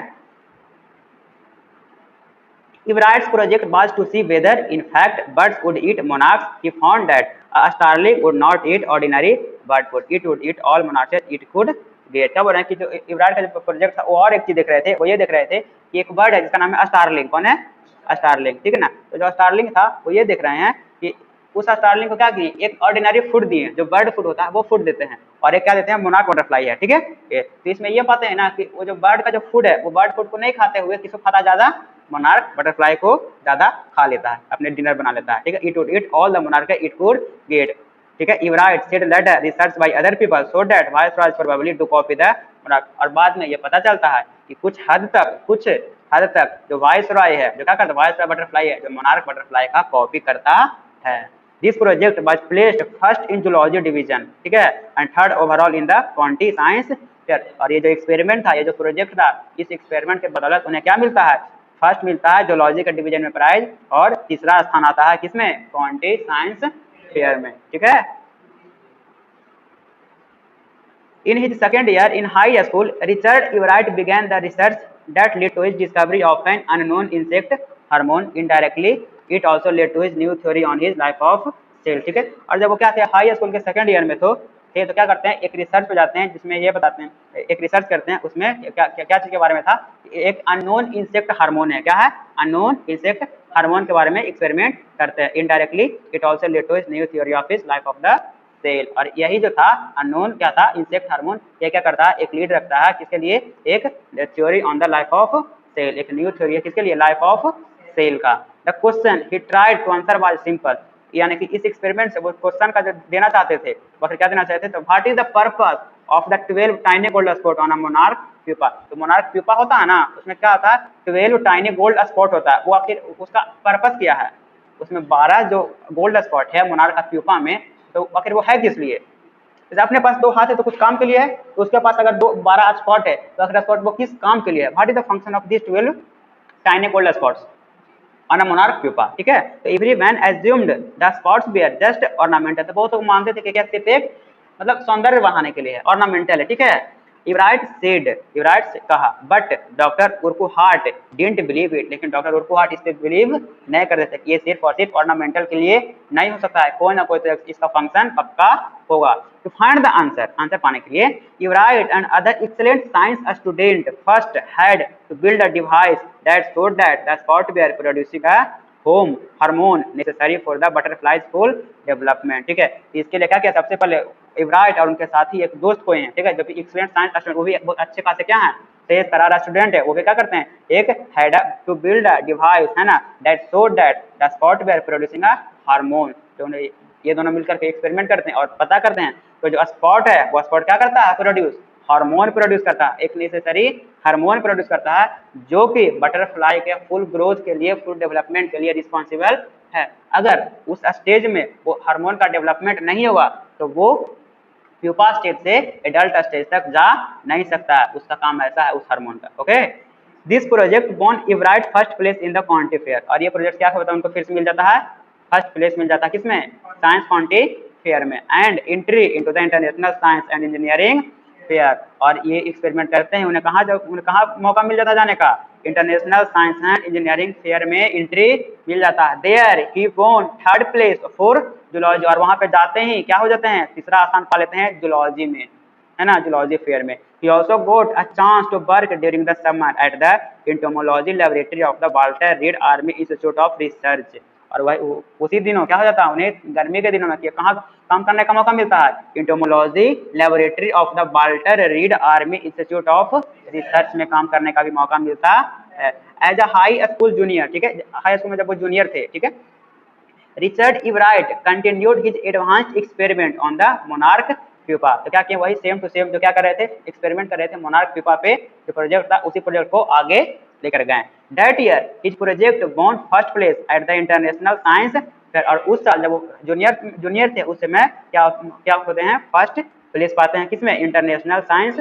Everett's project was to see whether, in fact, birds would eat monarchs. He found that a starling would not eat ordinary bird food. It would eat all monarchs it could get। क्या बोल रहे हैं कि जो इवराइट का जो project था वो और एक चीज देख रहे थे, वो ये देख रहे थे कि एक बर्ड है जिसका नाम है स्टारलिंग। कौन है, स्टारलिंग, ठीक है ना। तो जो स्टारलिंग था वो ये देख रहे हैं कि उस स्टारलिंग को क्या की, एक ऑर्डिनरी फूड दिए, जो बर्ड फूड होता है वो फूड देते हैं, और एक क्या देते हैं, मोनार्क बटरफ्लाई है, ठीक है। तो इसमें ये पाते हैं ना कि वो जो बर्ड का जो फूड है वो बर्ड फूड को नहीं खाते हुए किसको खाता ज्यादा, मोनार्क बटरफ्लाई को ज्यादा खा लेता है, अपने डिनर बना लेता है, ठीक है। It would eat all the monarch it could get, ठीक है। Ebright said later research by other people so that viceroys probably to copy the monarch. और बाद में ये पता चलता है कि कुछ हद तक जो वाइसरॉय है, जो क्या करता है, वाइसरॉय बटरफ्लाई है जो मोनार्क बटरफ्लाई का कॉपी करता है। This project was placed first in zoology division, ठीक है, and third overall in the county science fair। और ये जो एक्सपेरिमेंट था, ये जो प्रोजेक्ट था, इस एक्सपेरिमेंट के बदौलत उन्हें क्या मिलता है, फर्स्ट मिलता है जोलॉजी के डिवीजन में प्राइज, और तीसरा स्थान आता है किसमें, काउंटी साइंस फेयर में, ठीक है। In his second year in high school, Richard Everett began the research that led to his discovery of an unknown insect hormone. Indirectly, it also led to his new theory on his life of cell, ठीक है। और जब वो क्या थे, high school के second year में थे तो क्या करते हैं, एक रिसर्च पे जाते हैं जिसमें ये बताते हैं, एक रिसर्च करते हैं, उसमें क्या चीज़ के बारे में था, एक अननोन इंसेक्ट हार्मोन है, क्या है, अननोन इंसेक्ट हार्मोन के बारे में एक्सपेरिमेंट करते हैं। Indirectly it also led to his new theory of his life of the cell. और यही जो था अननोन क्या था, इंसेक्ट हार्मोन, ये क्या करता है, एक लीड रखता है किसके लिए, एक theory on the life of cell, एक न्यू थ्योरी है किसके लिए, लाइफ ऑफ सेल का। The question he tried to answer was simple, यानी कि इस एक्सपेरिमेंट से वो क्वेश्चन का जो देना चाहते थे, वो क्या देना चाहते थे, तो what is the purpose of the 12 tiny gold spot on a monarch pupa. तो मोनार्क प्यूपा होता है ना, उसमें क्या होता है, 12 टाइनी गोल्ड स्पॉट होता है, वो आखिर उसका पर्पस क्या है, उसमें 12 जो गोल्ड स्पॉट है मोनार्क प्यूपा में, तो आखिर वो है किस लिए। जैसे अपने पास 2 हाथ है तो कुछ काम के लिए है, तो उसके पास अगर 12 स्पॉट है तो आखिर स्पॉट वो किस काम के लिए है, what is the function of this 12 tiny gold spots on a monarch pupa, ठीक है। तो every man assumed the spots were just ornamental, तो बहुत लोग मानते थे कि क्या सिर्फ एक मतलब सौंदर्य बढ़ाने के लिए है, ऑर्नामेंटल है, ठीक है। इवराइट सेड, इवराइट से कहा, but doctor Urquhart didn't believe it, लेकिन डॉक्टर उर्कुहार्ट इस पे बिलीव नहीं कर रहे थे, ये सिर्फ और सिर्फ ऑर्नामेंटल के लिए नहीं हो सकता है, कोई ना कोई तो इसका फंक्शन पक्का होगा। To find the answer, answer पाने के लिए Ebright and other excellent science student first had to build a device that showed that the spot were producing a home hormone necessary for the butterflies full development, ठीक है। इसके लिए क्या किया, सबसे पहले इवराइट और उनके साथी एक दोस्त कोई हैं, ठीक है, जो कि एक्सीलेंट साइंस स्टूडेंट, वो भी बहुत अच्छे खासे क्या हैं, तेज तरारा स्टूडेंट है, वो भी क्या करते हैं, एक had to build a device, है ना, that show that the spot were producing a hormone, तो ये दोनों मिलकर के एक्सपेरिमेंट करते हैं और पता करते हैं, तो जो स्पॉट है वो स्पॉट क्या करता है, प्रोड्यूस हार्मोन प्रोड्यूस करता है, एक नेसेसरी हार्मोन प्रोड्यूस करता है, जो कि बटरफ्लाई के फुल ग्रोथ के लिए, फुल डेवलपमेंट के लिए रिस्पॉन्सिबल है। अगर उस स्टेज में वो हार्मोन का डेवलपमेंट नहीं होगा तो वो प्यूपा स्टेज से एडल्ट स्टेज तक जा नहीं सकता है, उसका काम ऐसा है उस हार्मोन का, okay. This project won Ebright first place in the county fair, और ये प्रोजेक्ट क्या होता है, उनको फिर से मिल जाता है, फर्स्ट प्लेस मिल जाता है किसमें, साइंस क्वांटी फेयर में, and entry into the international science and engineering fair. और ये एक्सपेरिमेंट करते हैं, उन्हें कहाँ मौका मिल जाता है जाने का, international science and engineering fair में एंट्री मिल जाता है। There he won third place for zoology, और वहां पे जाते ही क्या हो जाते हैं, तीसरा स्थान पा लेते हैं जूलॉजी में, है ना, जूलॉजी फेयर में। He also got a chance to work during the summer at the entomology laboratory of the Walter Reed Army Institute of Research। और वही उसी दिनों क्या हो जाता है, उन्हें गर्मी के दिनों में कहाँ काम करने का मौका मिलता है, entomology laboratory of the Walter Reed Army Institute of Research में काम करने का भी मौका मिलता है, as a high school junior, ठीक है, हाई स्कूल में जब वो जूनियर थे, ठीक है। Richard Ebright continued his advanced experiment on the monarch pupa, तो क्या किया, वही सेम टू सेम जो क्या कर रहे थे, एक्सपेरिमेंट कर रहे थे मोनार्क प्यूपा पे, जो प्रोजेक्ट था उसी प्रोजेक्ट को आगे लेकर गए। That year his project won first place at the international science fair, और उस साल जब वो जूनियर थे उस समय क्या होते हैं, फर्स्ट प्लेस पाते हैं किसमें, इंटरनेशनल साइंस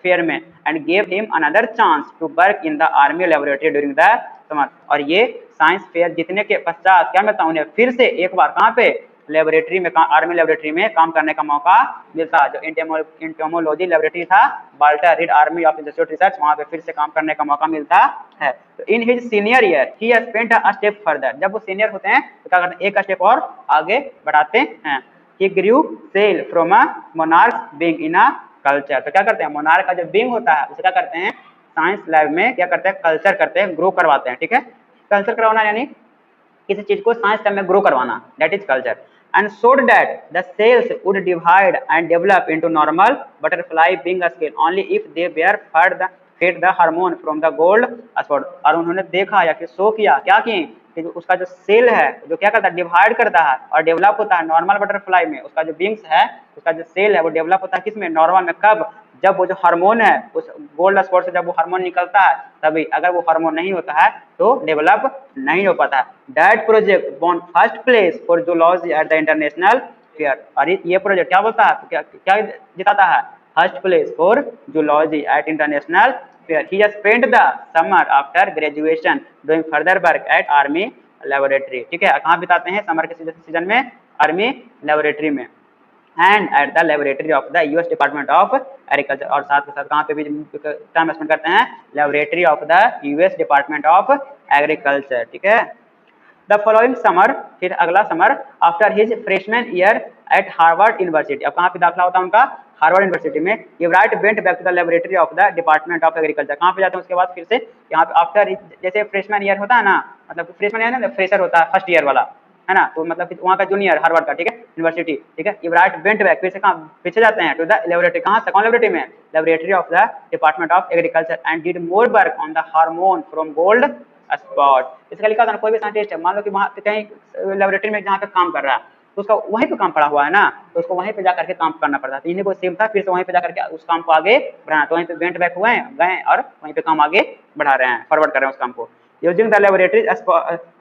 फेयर में, and gave him another chance to work in the army laboratory during the summer. और ये साइंस फेयर जीतने के पश्चात क्या मिलता है उन्हें, फिर से एक बार कहाँ पे, लेबोरेटरी में, आर्मी लेबोरेटरी में काम करने का मौका मिलता है, जो एंटोमोलॉजी लेबोरेटरी था Walter Reed army of institute research, वहाँ पे फिर से काम करने का मौका मिलता है। तो in his senior year he spent a step further, जब वो सीनियर होते हैं तो क्या करते हैं, एक स्टेप और आगे बढ़ाते हैं। He grew cell from a monarch being in a culture, तो क्या करते हैं, मोनार्क का जो बीइंग होता है उसे क्या करते हैं, साइंस लैब में क्या करते हैं, कल्चर करते हैं, ग्रो करवाते हैं, ठीक है। कल्चर करवाना यानी किसी चीज को साइंस लैब में ग्रो करवाना, that is culture. and showed that the cells would divide and develop into normal butterfly wing scale only if they were fed the hormone from the gold spot। और उन्होंने देखा या फिर show किया, क्या किए, कि उसका जो सेल है जो क्या करता है, डिवाइड करता है और डेवलप होता है नॉर्मल बटरफ्लाई में, उसका जो विंग्स है, उसका जो सेल है वो डेवलप होता है किसमें, नॉर्मल में, कब, जब वो जो हार्मोन है उस गोल्ड स्पॉट से जब वो हार्मोन निकलता है तभी, अगर वो हार्मोन नहीं होता है तो डेवलप नहीं हो पाता। That project won first place for zoology at the international fair, और ये प्रोजेक्ट क्या बोलता है, क्या जिताता है, first place for zoology at international fair. He spent the summer after graduation doing further work at army laboratory, ठीक है, कहाँ बिताते हैं समर के सीजन में, आर्मी लेबोरेटरी में and at the laboratory of the US department of agriculture, और साथ के साथ कहाँ पे भी टाइम स्पेंड करते हैं, laboratory of the US department of agriculture, ठीक है। द फॉलोइंग समर, फिर अगला summer, after his freshman year eight Harvard university, अब कहाँ पे दाखिला होता है उनका, हार्वर्ड यूनिवर्सिटी में, Ebright went back to the laboratory of the department of agriculture, कहाँ पे जाते हैं उसके बाद फिर से यहाँ पे आफ्टर, जैसे फ्रेशमैन ईयर होता है ना, मतलब फ्रेशमैन ईयर ना, फ्रेशर होता है फर्स्ट ईयर वाला, है ना, तो मतलब वहाँ का जूनियर हार्वर्ड का, ठीक है, यूनिवर्सिटी, ठीक है, इवराइट वेंट बैक, फिर से कहाँ पीछे जाते हैं टू द लेबोरेटरी, कहाँ से, कौन लेबोरेटरी में, laboratory of the department of agriculture and did more work on the hormone from gold spot. इसका लिखा था कोई भी साइंटिस्ट है, मान लो कि वहाँ कहीं लेबोरेटरी में जहाँ पे काम कर रहा है तो उसका वहीं पे काम पड़ा हुआ है ना, तो उसको वहीं पे जाकर के काम करना पड़ता है, तो इन्हीं को सेम था, फिर से वहीं पे जाकर के उस काम को आगे बढ़ाना, तो वहीं पे वेंट बैक हुए हैं, गए और वहीं पे काम आगे बढ़ा रहे हैं, फॉरवर्ड कर रहे हैं उस काम को। Using the laboratory's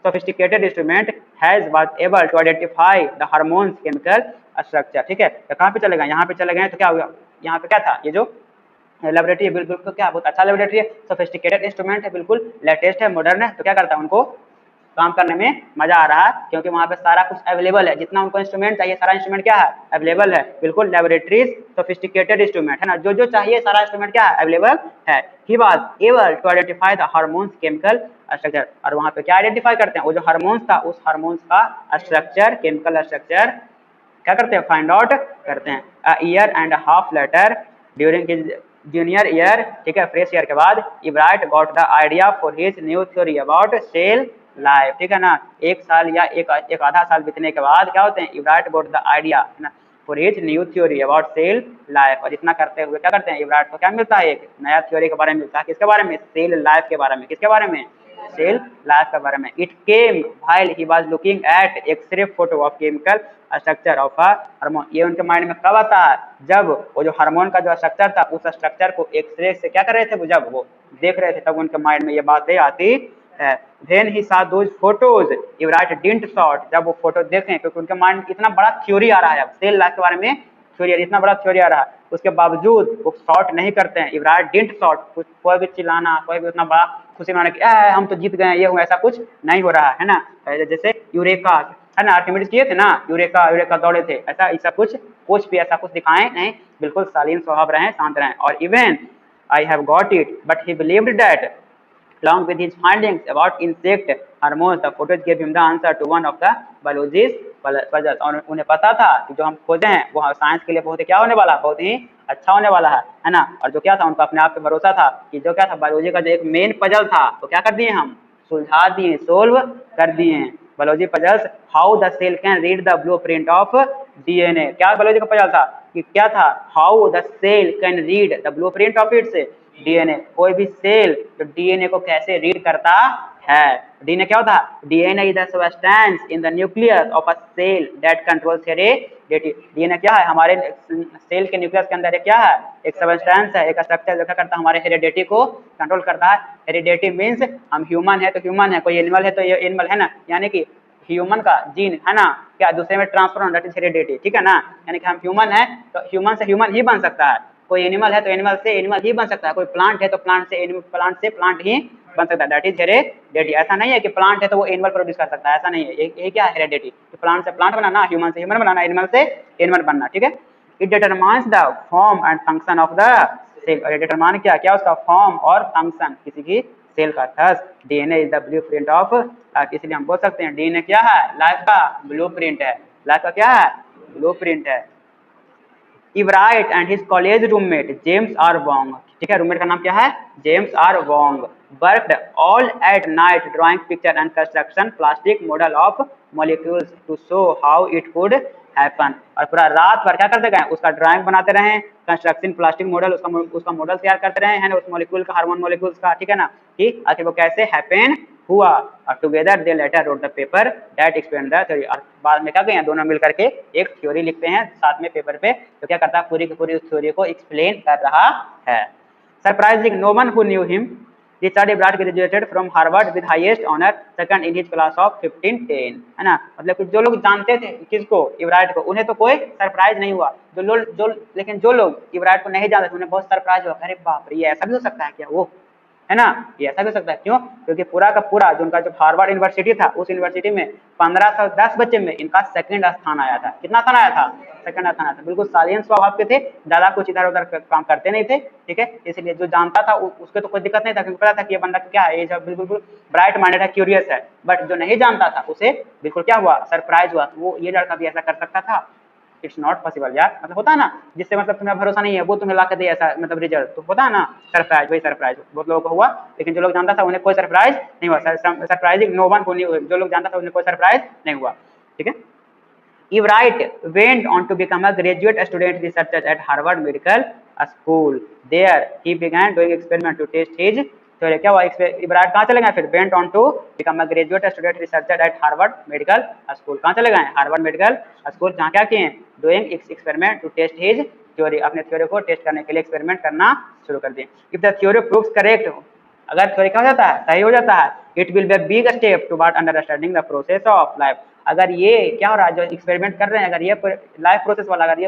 sophisticated instrument has was able to identify the hormones chemical structure, ठीक है, तो कहाँ पे चले गए, यहाँ पे चले गए, तो क्या हुआ, यहाँ पे क्या था, ये जो लेबोरेटरी है बिल्कुल तो क्या बहुत अच्छा लेबोरेटरी है, सोफिस्टिकेटेड इंस्ट्रूमेंट है, बिल्कुल लेटेस्ट है, मॉडर्न है, तो क्या करता है उनको काम करने में मजा आ रहा है, क्योंकि वहाँ पे सारा कुछ अवेलेबल है, जितना उनको इंस्ट्रूमेंट चाहिए सारा इंस्ट्रूमेंट क्या है, अवेलेबल है, बिल्कुल लेबोरेटरीज सोफिस्टिकेटेड इंस्ट्रूमेंट है ना, जो जो चाहिए सारा इंस्ट्रूमेंट क्या है, अवेलेबल है। He was able to identify the hormones chemical structure, और वहाँ पे क्या आइडेंटिफाई करते हैं, वो जो हार्मोन्स था उस हार्मोन्स का स्ट्रक्चर, केमिकल स्ट्रक्चर क्या करते हैं, फाइंड आउट करते हैं। A year and half later during his junior year, ठीक है, फ्रेश ईयर के बाद, Ebright got the idea for his new theory about cell life, ठीक है ना, एक साल या एक आधा साल बीतने के बाद क्या होते हैं, इवराइट गॉट द आइडिया, है ना, for his new theory about cell life, और इतना करते हुए क्या करते हैं, इवराइट को क्या मिलता है, एक नया थ्योरी के बारे में मिलता है, किसके बारे में, सेल लाइफ के बारे में, किसके बारे में, सेल लाइफ के बारे में। It came while he was looking at X ray photo of chemical structure of a hormone, ये उनके माइंड में कब आता है, जब वो जो हार्मोन का जो स्ट्रक्चर था उस स्ट्रक्चर को एक्सरे से क्या कर रहे थे, वो जब वो देख रहे थे तब उनके माइंड में ये बातें आती है। Then he saw those photos, Ebright didn't shot, जब वो फोटो देखें, क्योंकि उनके माइंड में इतना बड़ा थ्योरी आ रहा है, अब सेल लाइफ के बारे में थ्योरी, इतना बड़ा थ्योरी आ रहा है, उसके बावजूद वो शॉट नहीं करते हैं, इवराइट डिडंट शॉट, कुछ कोई भी चिल्लाना, कोई भी उतना बड़ा खुशी मनाने कि हम तो जीत गए, ये हुआ, ऐसा कुछ नहीं हो रहा है ना, जैसे यूरेका है ना, आर्किमिडीज किए थे ना, यूरेका यूरेका दौड़े थे, ऐसा कुछ भी ऐसा कुछ दिखाएं नहीं, बिल्कुल शालीन स्वभाव रहें, शांत रहें। और even I have got it but he believed that along with his findings about insect hormones, the photos gave him the answer to one of the biology's puzzles, और उन्हें पता था कि जो हम खोजे हैं वो साइंस के लिए बहुत ही क्या होने वाला, बहुत ही अच्छा होने वाला है ना, और जो क्या था उनको अपने आप पे भरोसा था कि जो क्या था, बायोलॉजी का जो एक मेन पजल था तो क्या कर दिए हम, सुलझा दिए, सोल्व कर दिए हैं, biology puzzles, how the cell can read the blueprint of DNA, क्या बायोलॉजी का पजल था कि क्या था, how the cell can read the blueprint of its DNA, कोई भी सेल जो डीएनए को कैसे रीड करता है, डीएनए क्या होता है, DNA is the substance in the nucleus of a cell that controls heredity, DNA क्या है, हमारे सेल के न्यूक्लियस के अंदर क्या है, एक सब्सटेंस है, एक स्ट्रक्चर जो क्या करता है, हमारे हेरिडिटी को कंट्रोल करता है। हेरिडिटी मींस हम ह्यूमन है तो ह्यूमन है, कोई एनिमल है तो ये एनिमल है ना, यानी कि ह्यूमन का जीन है ना क्या दूसरे में ट्रांसफर होना, दैट इज हेरिडिटी, ठीक है ना, यानी कि हम ह्यूमन है तो ह्यूमन से ह्यूमन ही बन सकता है, कोई एनिमल है तो एनिमल से एनिमल ही बन सकता है, कोई प्लांट है तो प्लांट से प्लांट ही बन सकता है, दैट इज हेरिडिटी। ऐसा नहीं है कि प्लांट है तो वो एनिमल प्रोड्यूस कर सकता है, ऐसा नहीं है, ये क्या है हेरिडिटी, तो प्लांट से प्लांट बनाना, ह्यूमन से ह्यूमन बनाना, एनिमल से एनिमल बनना, ठीक है। It determines the form and function of the cell, और डिटरमाइन क्या क्या उसका फॉर्म और फंक्शन किसी की सेल का, thus DNA is the blueprint of life, इसलिए हम बोल सकते हैं डीएनए क्या है, लाइफ का ब्लूप्रिंट है, लाइफ का क्या है, ब्लूप्रिंट है। Ebright and his college roommate James R Wong, ठीक है, रूममेट का नाम क्या है, James R Wong, worked all at night drawing picture and construction plastic model of molecules to show how it could happen, और पूरा रात भर क्या करते गए, उसका ड्राइंग बनाते रहे, कंस्ट्रक्शन प्लास्टिक मॉडल, उसका मॉडल तैयार करते रहे हैं ना, उस मॉलिक्यूल का, हार्मोन मॉलिक्यूल्स का, ठीक है ना, कि आखिर वो कैसे हैपन हुआ, और together they letter wrote the paper that explain the theory, और बाद में क्या गए दोनों मिल करके एक थ्योरी लिखते हैं साथ में पेपर पे, तो क्या करता है पूरी की पूरी उस थ्योरी को एक्सप्लेन कर रहा है। Surprising, no one who knew him, Richard Ebright graduated from Harvard with highest honor, second in his class of 1510, है ना, मतलब कि जो लोग जानते थे किसको, इवराइट को, उन्हें तो कोई सरप्राइज नहीं हुआ, लेकिन जो लोग इवराइट को नहीं जानते थे उन्हें बहुत सरप्राइज हुआ, अरे बाप रे ये ऐसा भी हो सकता है क्या, वो है ना। ये ऐसा भी हो सकता है, क्यों? क्योंकि पूरा का पूरा जो उनका जो हार्वर्ड यूनिवर्सिटी था, उस यूनिवर्सिटी में 1510 बच्चे में इनका सेकंड स्थान आया था। कितना स्थान आया था? सेकंड स्थान आया था। बिल्कुल साइलेंस स्वभाव के थे, ज्यादा कुछ इधर उधर काम करते नहीं थे, ठीक है। इसलिए जो जानता था उसके तो कोई दिक्कत नहीं था, क्योंकि पता था कि ये बंदा क्या है, ये बिल्कुल ब्राइट माइंडेड है, क्यूरियस है। बट जो नहीं जानता था उसे बिल्कुल क्या हुआ, सरप्राइज हुआ। वो ये लड़का भी ऐसा कर सकता था? इट्स नॉट पॉसिबल यार। मतलब होता है ना, जिससे मतलब तुम्हें भरोसा नहीं है वो तुम्हें ला के दे ऐसा मतलब रिजल्ट, तो होता है ना सरप्राइज, वही सरप्राइज बहुत लोगों को हुआ। लेकिन जो लोग जानता था उन्हें कोई सरप्राइज नहीं हुआ। सरप्राइजिंग नो वन, जो लोग जानता था उन्हें कोई सरप्राइज नहीं हुआ, ठीक है। Ebright went on to become a graduate student researcher at Harvard Medical School. There he began doing experiment to test his theory. क्या हुआ? इब्राइट कहाँ चले गए? फिर went on to become a graduate student researcher at Harvard Medical School. कहाँ चले गए? Harvard medical school. जहाँ क्या किए? Doing experiment to test his theory. अपने थ्योरी को टेस्ट करने के लिए एक्सपेरिमेंट करना शुरू कर दिए। If the theory proves correct, अगर थ्योरी क्या हो जाता है? सही हो जाता है, it will be a big step toward understanding the process of life. अगर ये क्या हो रहा है, जो एक्सपेरिमेंट कर रहे हैं, अगर ये लाइफ प्रोसेस वाला अगर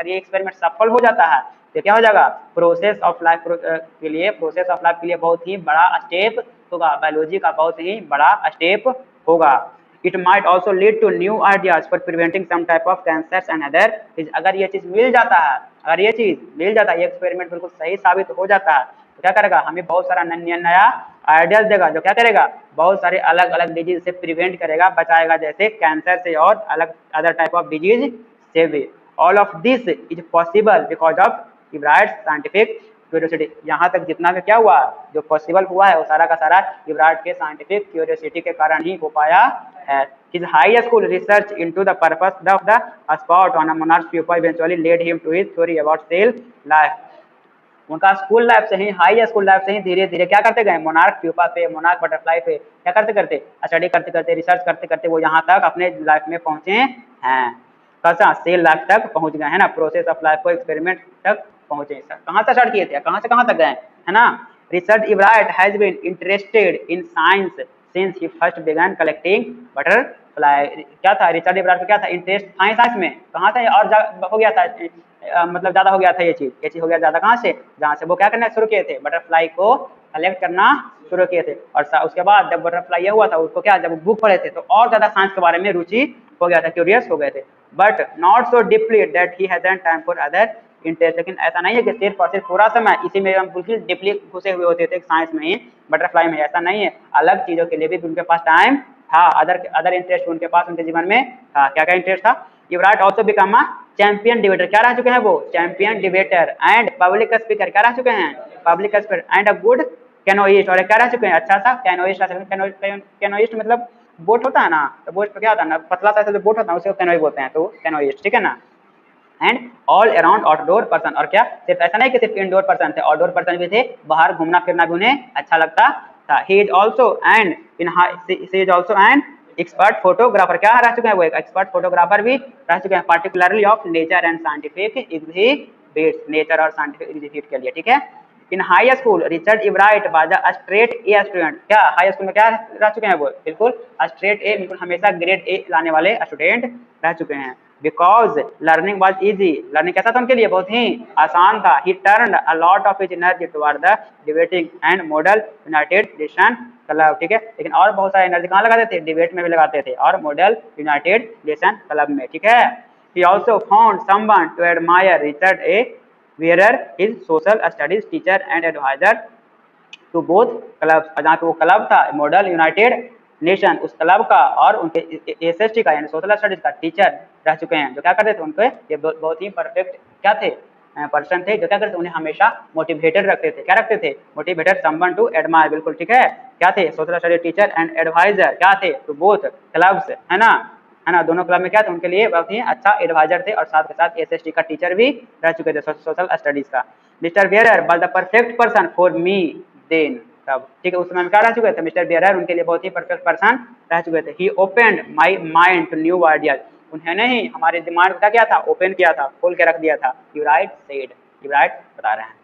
ये एक्सपेरिमेंट सफल हो जाता है तो क्या हो जाएगा? प्रोसेस ऑफ लाइफ के लिए बहुत ही बड़ा स्टेप होगा, बायोलॉजी का बहुत ही बड़ा स्टेप होगा। It might also lead to new ideas for preventing some type of cancers and other चीज। अगर ये चीज मिल जाता है, अगर ये चीज मिल जाता है, ये एक्सपेरिमेंट बिल्कुल सही साबित हो जाता है, तो क्या करेगा? हमें बहुत सारा नया आइडियाज देगा, जो क्या करेगा? बहुत सारे अलग अलग डिजीज से प्रिवेंट करेगा, बचाएगा, जैसे कैंसर से और अलग अदर टाइप ऑफ डिजीज से भी। All of this is possible because of Ebright scientific curiosity. यहाँ तक जितना भी क्या हुआ, जो पॉसिबल हुआ है, वो सारा का सारा इब्राइट के साइंटिफिक क्यूरियोसिटी के कारण ही हो पाया है। His high school research into the purpose of the spot on a monarch pupa eventually led him to his theory about cell life. उनका स्कूल लाइफ से ही, हाई स्कूल लाइफ से ही धीरे धीरे क्या करते गए? मोनार्क प्यूपा पे, मोनार्क बटरफ्लाई पे क्या करते करते स्टडी करते करते, रिसर्च करते करते वो यहाँ तक अपने लाइफ में पहुंचे हैं। कैसा? सेल लाइफ तक पहुंच गए, है ना। प्रोसेस ऑफ लाइफ को एक्सपेरिमेंट तक पहुंचे। कहाँ से स्टार्ट किए थे, कहाँ से कहाँ तक गए, है ना। Research Ebright has been interested in science since he first began collecting butterfly. क्या था रिचर्ड इब्राइट को? क्या था? इंटरेस्ट साइंस में। कहाँ से और हो गया था, मतलब ज्यादा हो गया था ये चीज हो गया ज्यादा। कहाँ से? जहाँ से वो क्या करना शुरू किए थे, बटरफ्लाई को कलेक्ट करना शुरू किए थे। और उसके बाद जब बटरफ्लाई ये हुआ था, उसको क्या, जब बुक पढ़े थे तो और ज्यादा साइंस के बारे में रुचि हो गया था, क्यूरियस हो गए थे। But not so deeply that he hasn't time for other interest. लेकिन ऐसा नहीं है कि सिर्फ और सिर्फ पूरा समय इसी में हम बिल्कुल डीपली घुसे हुए होते थे साइंस में ही, बटरफ्लाई में। ऐसा नहीं है, अलग चीजों के लिए भी उनके पास टाइम था, अदर इंटरेस्ट उनके पास उनके जीवन में था। क्या क्या इंटरेस्ट था? Ebright also become a champion debater. क्या रह चुके हैं वो? Champion debater and public speaker. क्या रह चुके हैं? Public speaker and a good canoeist. और क्या रह चुके हैं? अच्छा सा कैनोइस्ट रह चुके हैं। कैनोइस्ट मतलब बोट होता है ना, तो बोट पे क्या होता है ना, पतला सा जो बोट होता है उसे कैनोई बोलते हैं, तो कैनोइस्ट, ठीक है ना। And all around outdoor person. और क्या सिर्फ ऐसा नहीं कि सिर्फ इंडोर पर्सन थे, आउटडोर पर्सन भी थे, बाहर घूमना फिरना भी उन्हें अच्छा लगता था। He is also and expert photographer. क्या रह चुके हैं वो? एक एक्सपर्ट फोटोग्राफर भी रह चुके हैं, particularly of nature and scientific exhibits, nature और साइंटिफिक एग्जिबिट के लिए, ठीक है। इन high school Richard Ebright was a straight a student. क्या हाई स्कूल में क्या रह चुके हैं वो? बिल्कुल स्ट्रेट ए, बिल्कुल हमेशा ग्रेड ए लाने वाले स्टूडेंट रह चुके हैं। Because learning was easy. Learning कैसा था उनके लिए? बहुत ही आसान था। ही turned a lot of his energy toward the debating and model United nation club, ठीक है। लेकिन और बहुत सारा एनर्जी कहाँ लगाते थे? डिबेट में भी लगाते थे और मॉडल यूनाइटेड नेशन क्लब में, ठीक है। He also found someone to admire Richard A Weir his social studies teacher and advisor to both club. जहाँ पे वो क्लब था मॉडल यूनाइटेड नेशन, उस क्लब का और उनके एसएसटी का यानी सोशल स्टडीज का टीचर रह चुके हैं, जो क्या करते थे उनके ये बहुत ही परफेक्ट क्या थे, पर्सन थे, जो क्या करते थे उन्हें हमेशा मोटिवेटेड रखते थे। क्या रखते थे? मोटिवेटेड, समवन टू एडमायर, बिल्कुल ठीक है। क्या थे? Social study teacher and advisor क्या थे? टू बोथ क्लब्स, है ना, दोनों क्लब में क्या थे उनके लिए बहुत ही अच्छा एडवाइजर थे, और साथ के साथ एसएसटी का टीचर भी रह चुके थे सोशल स्टडीज का। Mister Weir was the perfect person for me then, तब ठीक है, उस समय में क्या रह चुके थे? मिस्टर बेयर उनके लिए बहुत ही परफेक्ट पर्सन रह चुके थे। He opened my mind to new ideas. उन्होंने ही हमारे दिमाग का क्या था? ओपन किया था, खोल के रख दिया था। इब्राइट सेड, इब्राइट बता रहे हैं।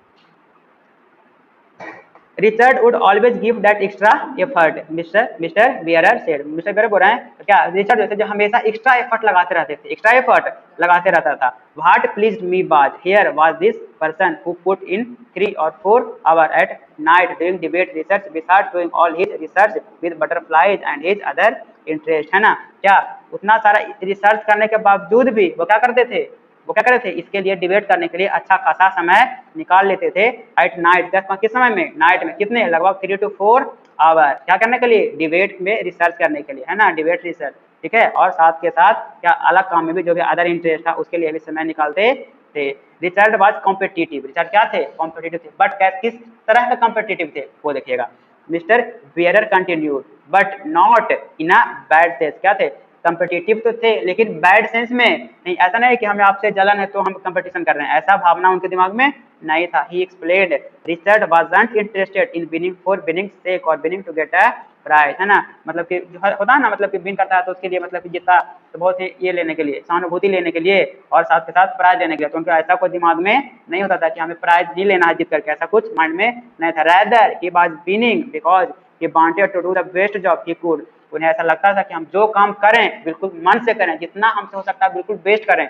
Richard would always give that extra effort, mister bearer said. Mister bearer बोल रहे हैं क्या, रिचर्ड जो थे जो हमेशा एक्स्ट्रा एफर्ट लगाते रहते थे, एक्स्ट्रा एफर्ट लगाते रहता था। What pleased me was here was this person who put in 3 or 4 hours at night doing debate research besides doing all his research with butterflies and his other interest, है ना। क्या उतना सारा research करने के बावजूद भी वो क्या करते थे, वो क्या करते थे, इसके लिए डिबेट करने के लिए अच्छा खासा समय निकाल लेते थे एट नाइट। किस समय में, नाइट में, कितने, लगभग 3 to 4 आवर, क्या करने के लिए, डिबेट में रिसर्च करने के लिए, है ना, डिबेट रिसर्च, ठीक है। और साथ के साथ क्या अलग काम में भी जो भी अदर इंटरेस्ट था उसके लिए भी समय निकालते थे। रिचर्ड वाज कॉम्पिटिटिव, रिचर्ड क्या थे, कॉम्पिटिटिव थे, बट किस तरह के कॉम्पिटिटिव थे वो देखिएगा। Mister bearer continued but not in a bad sense, क्या थे, कॉम्पिटिटिव तो थे लेकिन बैड सेंस में नहीं, ऐसा नहीं कि हमें आपसे जलन है तो हम कंपटीशन कर रहे हैं, ऐसा भावना उनके दिमाग में नहीं था। He explained Richard wasn't interested in winning for winning sake और winning to get a prize, है ना, मतलब कि होता है ना, मतलब कि विन करता है तो उसके लिए, मतलब कि जीता तो बहुत ही ये लेने के लिए, सहानुभूति लेने के लिए और साथ के साथ प्राइज लेने के लिए, तो उनका ऐसा कोई दिमाग में नहीं होता था कि हमें प्राइज नहीं लेना है जीत करके, ऐसा कुछ माइंड में नहीं था। Rather he was winning because he wanted to do the best job he could, उन्हें ऐसा लगता था कि हम जो काम करें बिल्कुल मन से करें, जितना हमसे हो सकता है बिल्कुल बेस्ट करें।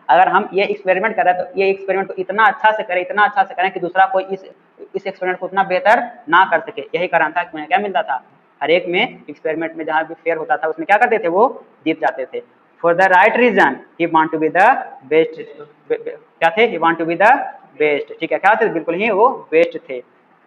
अगर हम ये एक्सपेरिमेंट करें तो ये एक्सपेरिमेंट को इतना अच्छा से करें, इतना अच्छा से करें कि दूसरा कोई इस एक्सपेरिमेंट को उतना बेहतर ना कर सके। यही कारण था कि उन्हें क्या मिलता था, हर एक में एक्सपेरिमेंट में जहाँ भी फेयर होता था उसमें क्या करते थे, वो जीत जाते थे। For the right reason he want to be the best, क्या थे, he want to be the best, ठीक है, क्या थे, बिल्कुल ही वो बेस्ट थे,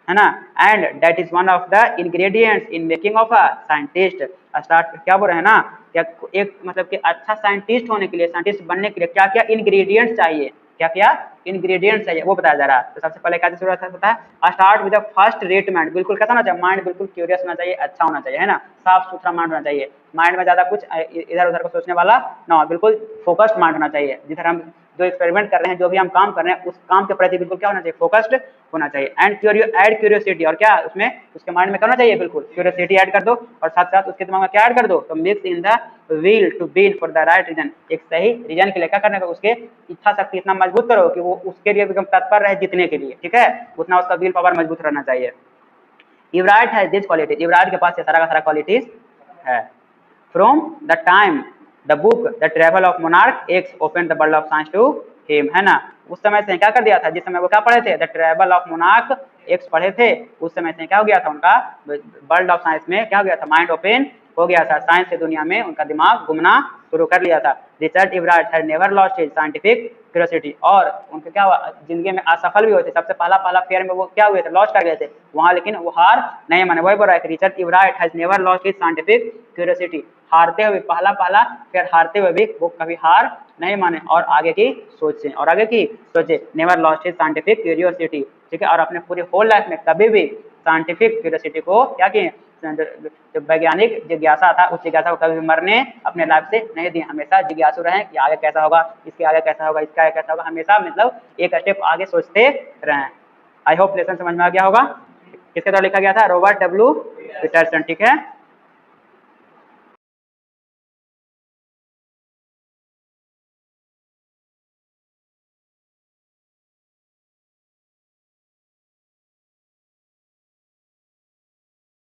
है ना। And that is one of the ingredients in making of a scientist. Start क्या बोल रहे हैं ना, क्या एक मतलब कि अच्छा साइंटिस्ट होने के लिए, साइंटिस्ट बनने के लिए क्या क्या इंग्रेडिएंट्स चाहिए, क्या क्या इंग्रेडिएंट्स चाहिए वो बताया जा रहा है। तो सबसे पहले क्या जरूरत है, start with the first rate mind, बिल्कुल कैसा होना चाहिए, माइंड बिल्कुल क्यूरियस होना चाहिए, अच्छा होना चाहिए, है ना, साफ सुथरा माइंड होना चाहिए, माइंड में ज्यादा कुछ इधर उधर को सोचने वाला ना हो, बिल्कुल फोकस्ड माइंड होना चाहिए। जिधर हम जो एक्सपेरिमेंट कर रहे हैं, जो भी हम काम कर रहे हैं, उस काम के प्रति बिल्कुल क्या होना चाहिए, फोकस्ड होना चाहिए। एंड ऐड क्यूरियोसिटी, और क्या उसमें उसके माइंड में करना चाहिए, बिल्कुल क्यूरियोसिटी ऐड कर दो, और साथ साथ उसके दिमाग में क्या ऐड कर दो, तो mix in the will to win for the right reason, एक सही रीजन के लिए क्या करने का, उसके इच्छा शक्ति इतना मजबूत करो कि वो उसके लिए एकदम तत्पर रहे जीतने के लिए, ठीक है, उतना उसका विल पावर मजबूत रहना चाहिए। Ebright has this qualities, Ebright के पास ये सारा का सारा क्वालिटीज है। From the time the book the travel of monarch X open the world of science to him, है ना, उस समय से क्या कर दिया था, जिस समय वो क्या पढ़े थे, the travel of monarch x पढ़े थे, उस समय से क्या हो गया था, उनका वर्ल्ड ऑफ साइंस में क्या हो गया था, माइंड ओपन हो गया था, साइंस की दुनिया में उनका दिमाग घूमना शुरू कर लिया था। Richard Ebright had never lost his scientific curiosity, और उनके क्या हुआ, जिंदगी में असफल भी हुए थे, सबसे पहला फेयर में वो क्या हुए थे, लॉस्ट कर गए थे वहां, लेकिन वो हार नहीं माने। वही बोल रहा है कि Richard Ebright has never lost his scientific curiosity, हारते हुए पहला फिर हारते हुए भी वो कभी हार नहीं माने और आगे की सोचे, और आगे की सोचे, never lost his scientific curiosity, ठीक है, और अपने पूरी होल लाइफ में कभी भी साइंटिफिक क्यूरियोसिटी को क्या किए, जो वैज्ञानिक जिज्ञासा था उस जिज्ञासा को कभी मरने अपने लाइफ से नहीं दिए, हमेशा जिज्ञासु रहें कि आगे कैसा होगा, इसके आगे कैसा होगा, इसका आगे कैसा होगा, हमेशा मतलब एक स्टेप आगे सोचते रहें। आई होप लेसन समझ में आ गया होगा। किसके द्वारा लिखा गया था, रॉबर्ट डब्ल्यू पीटरसन, ठीक है।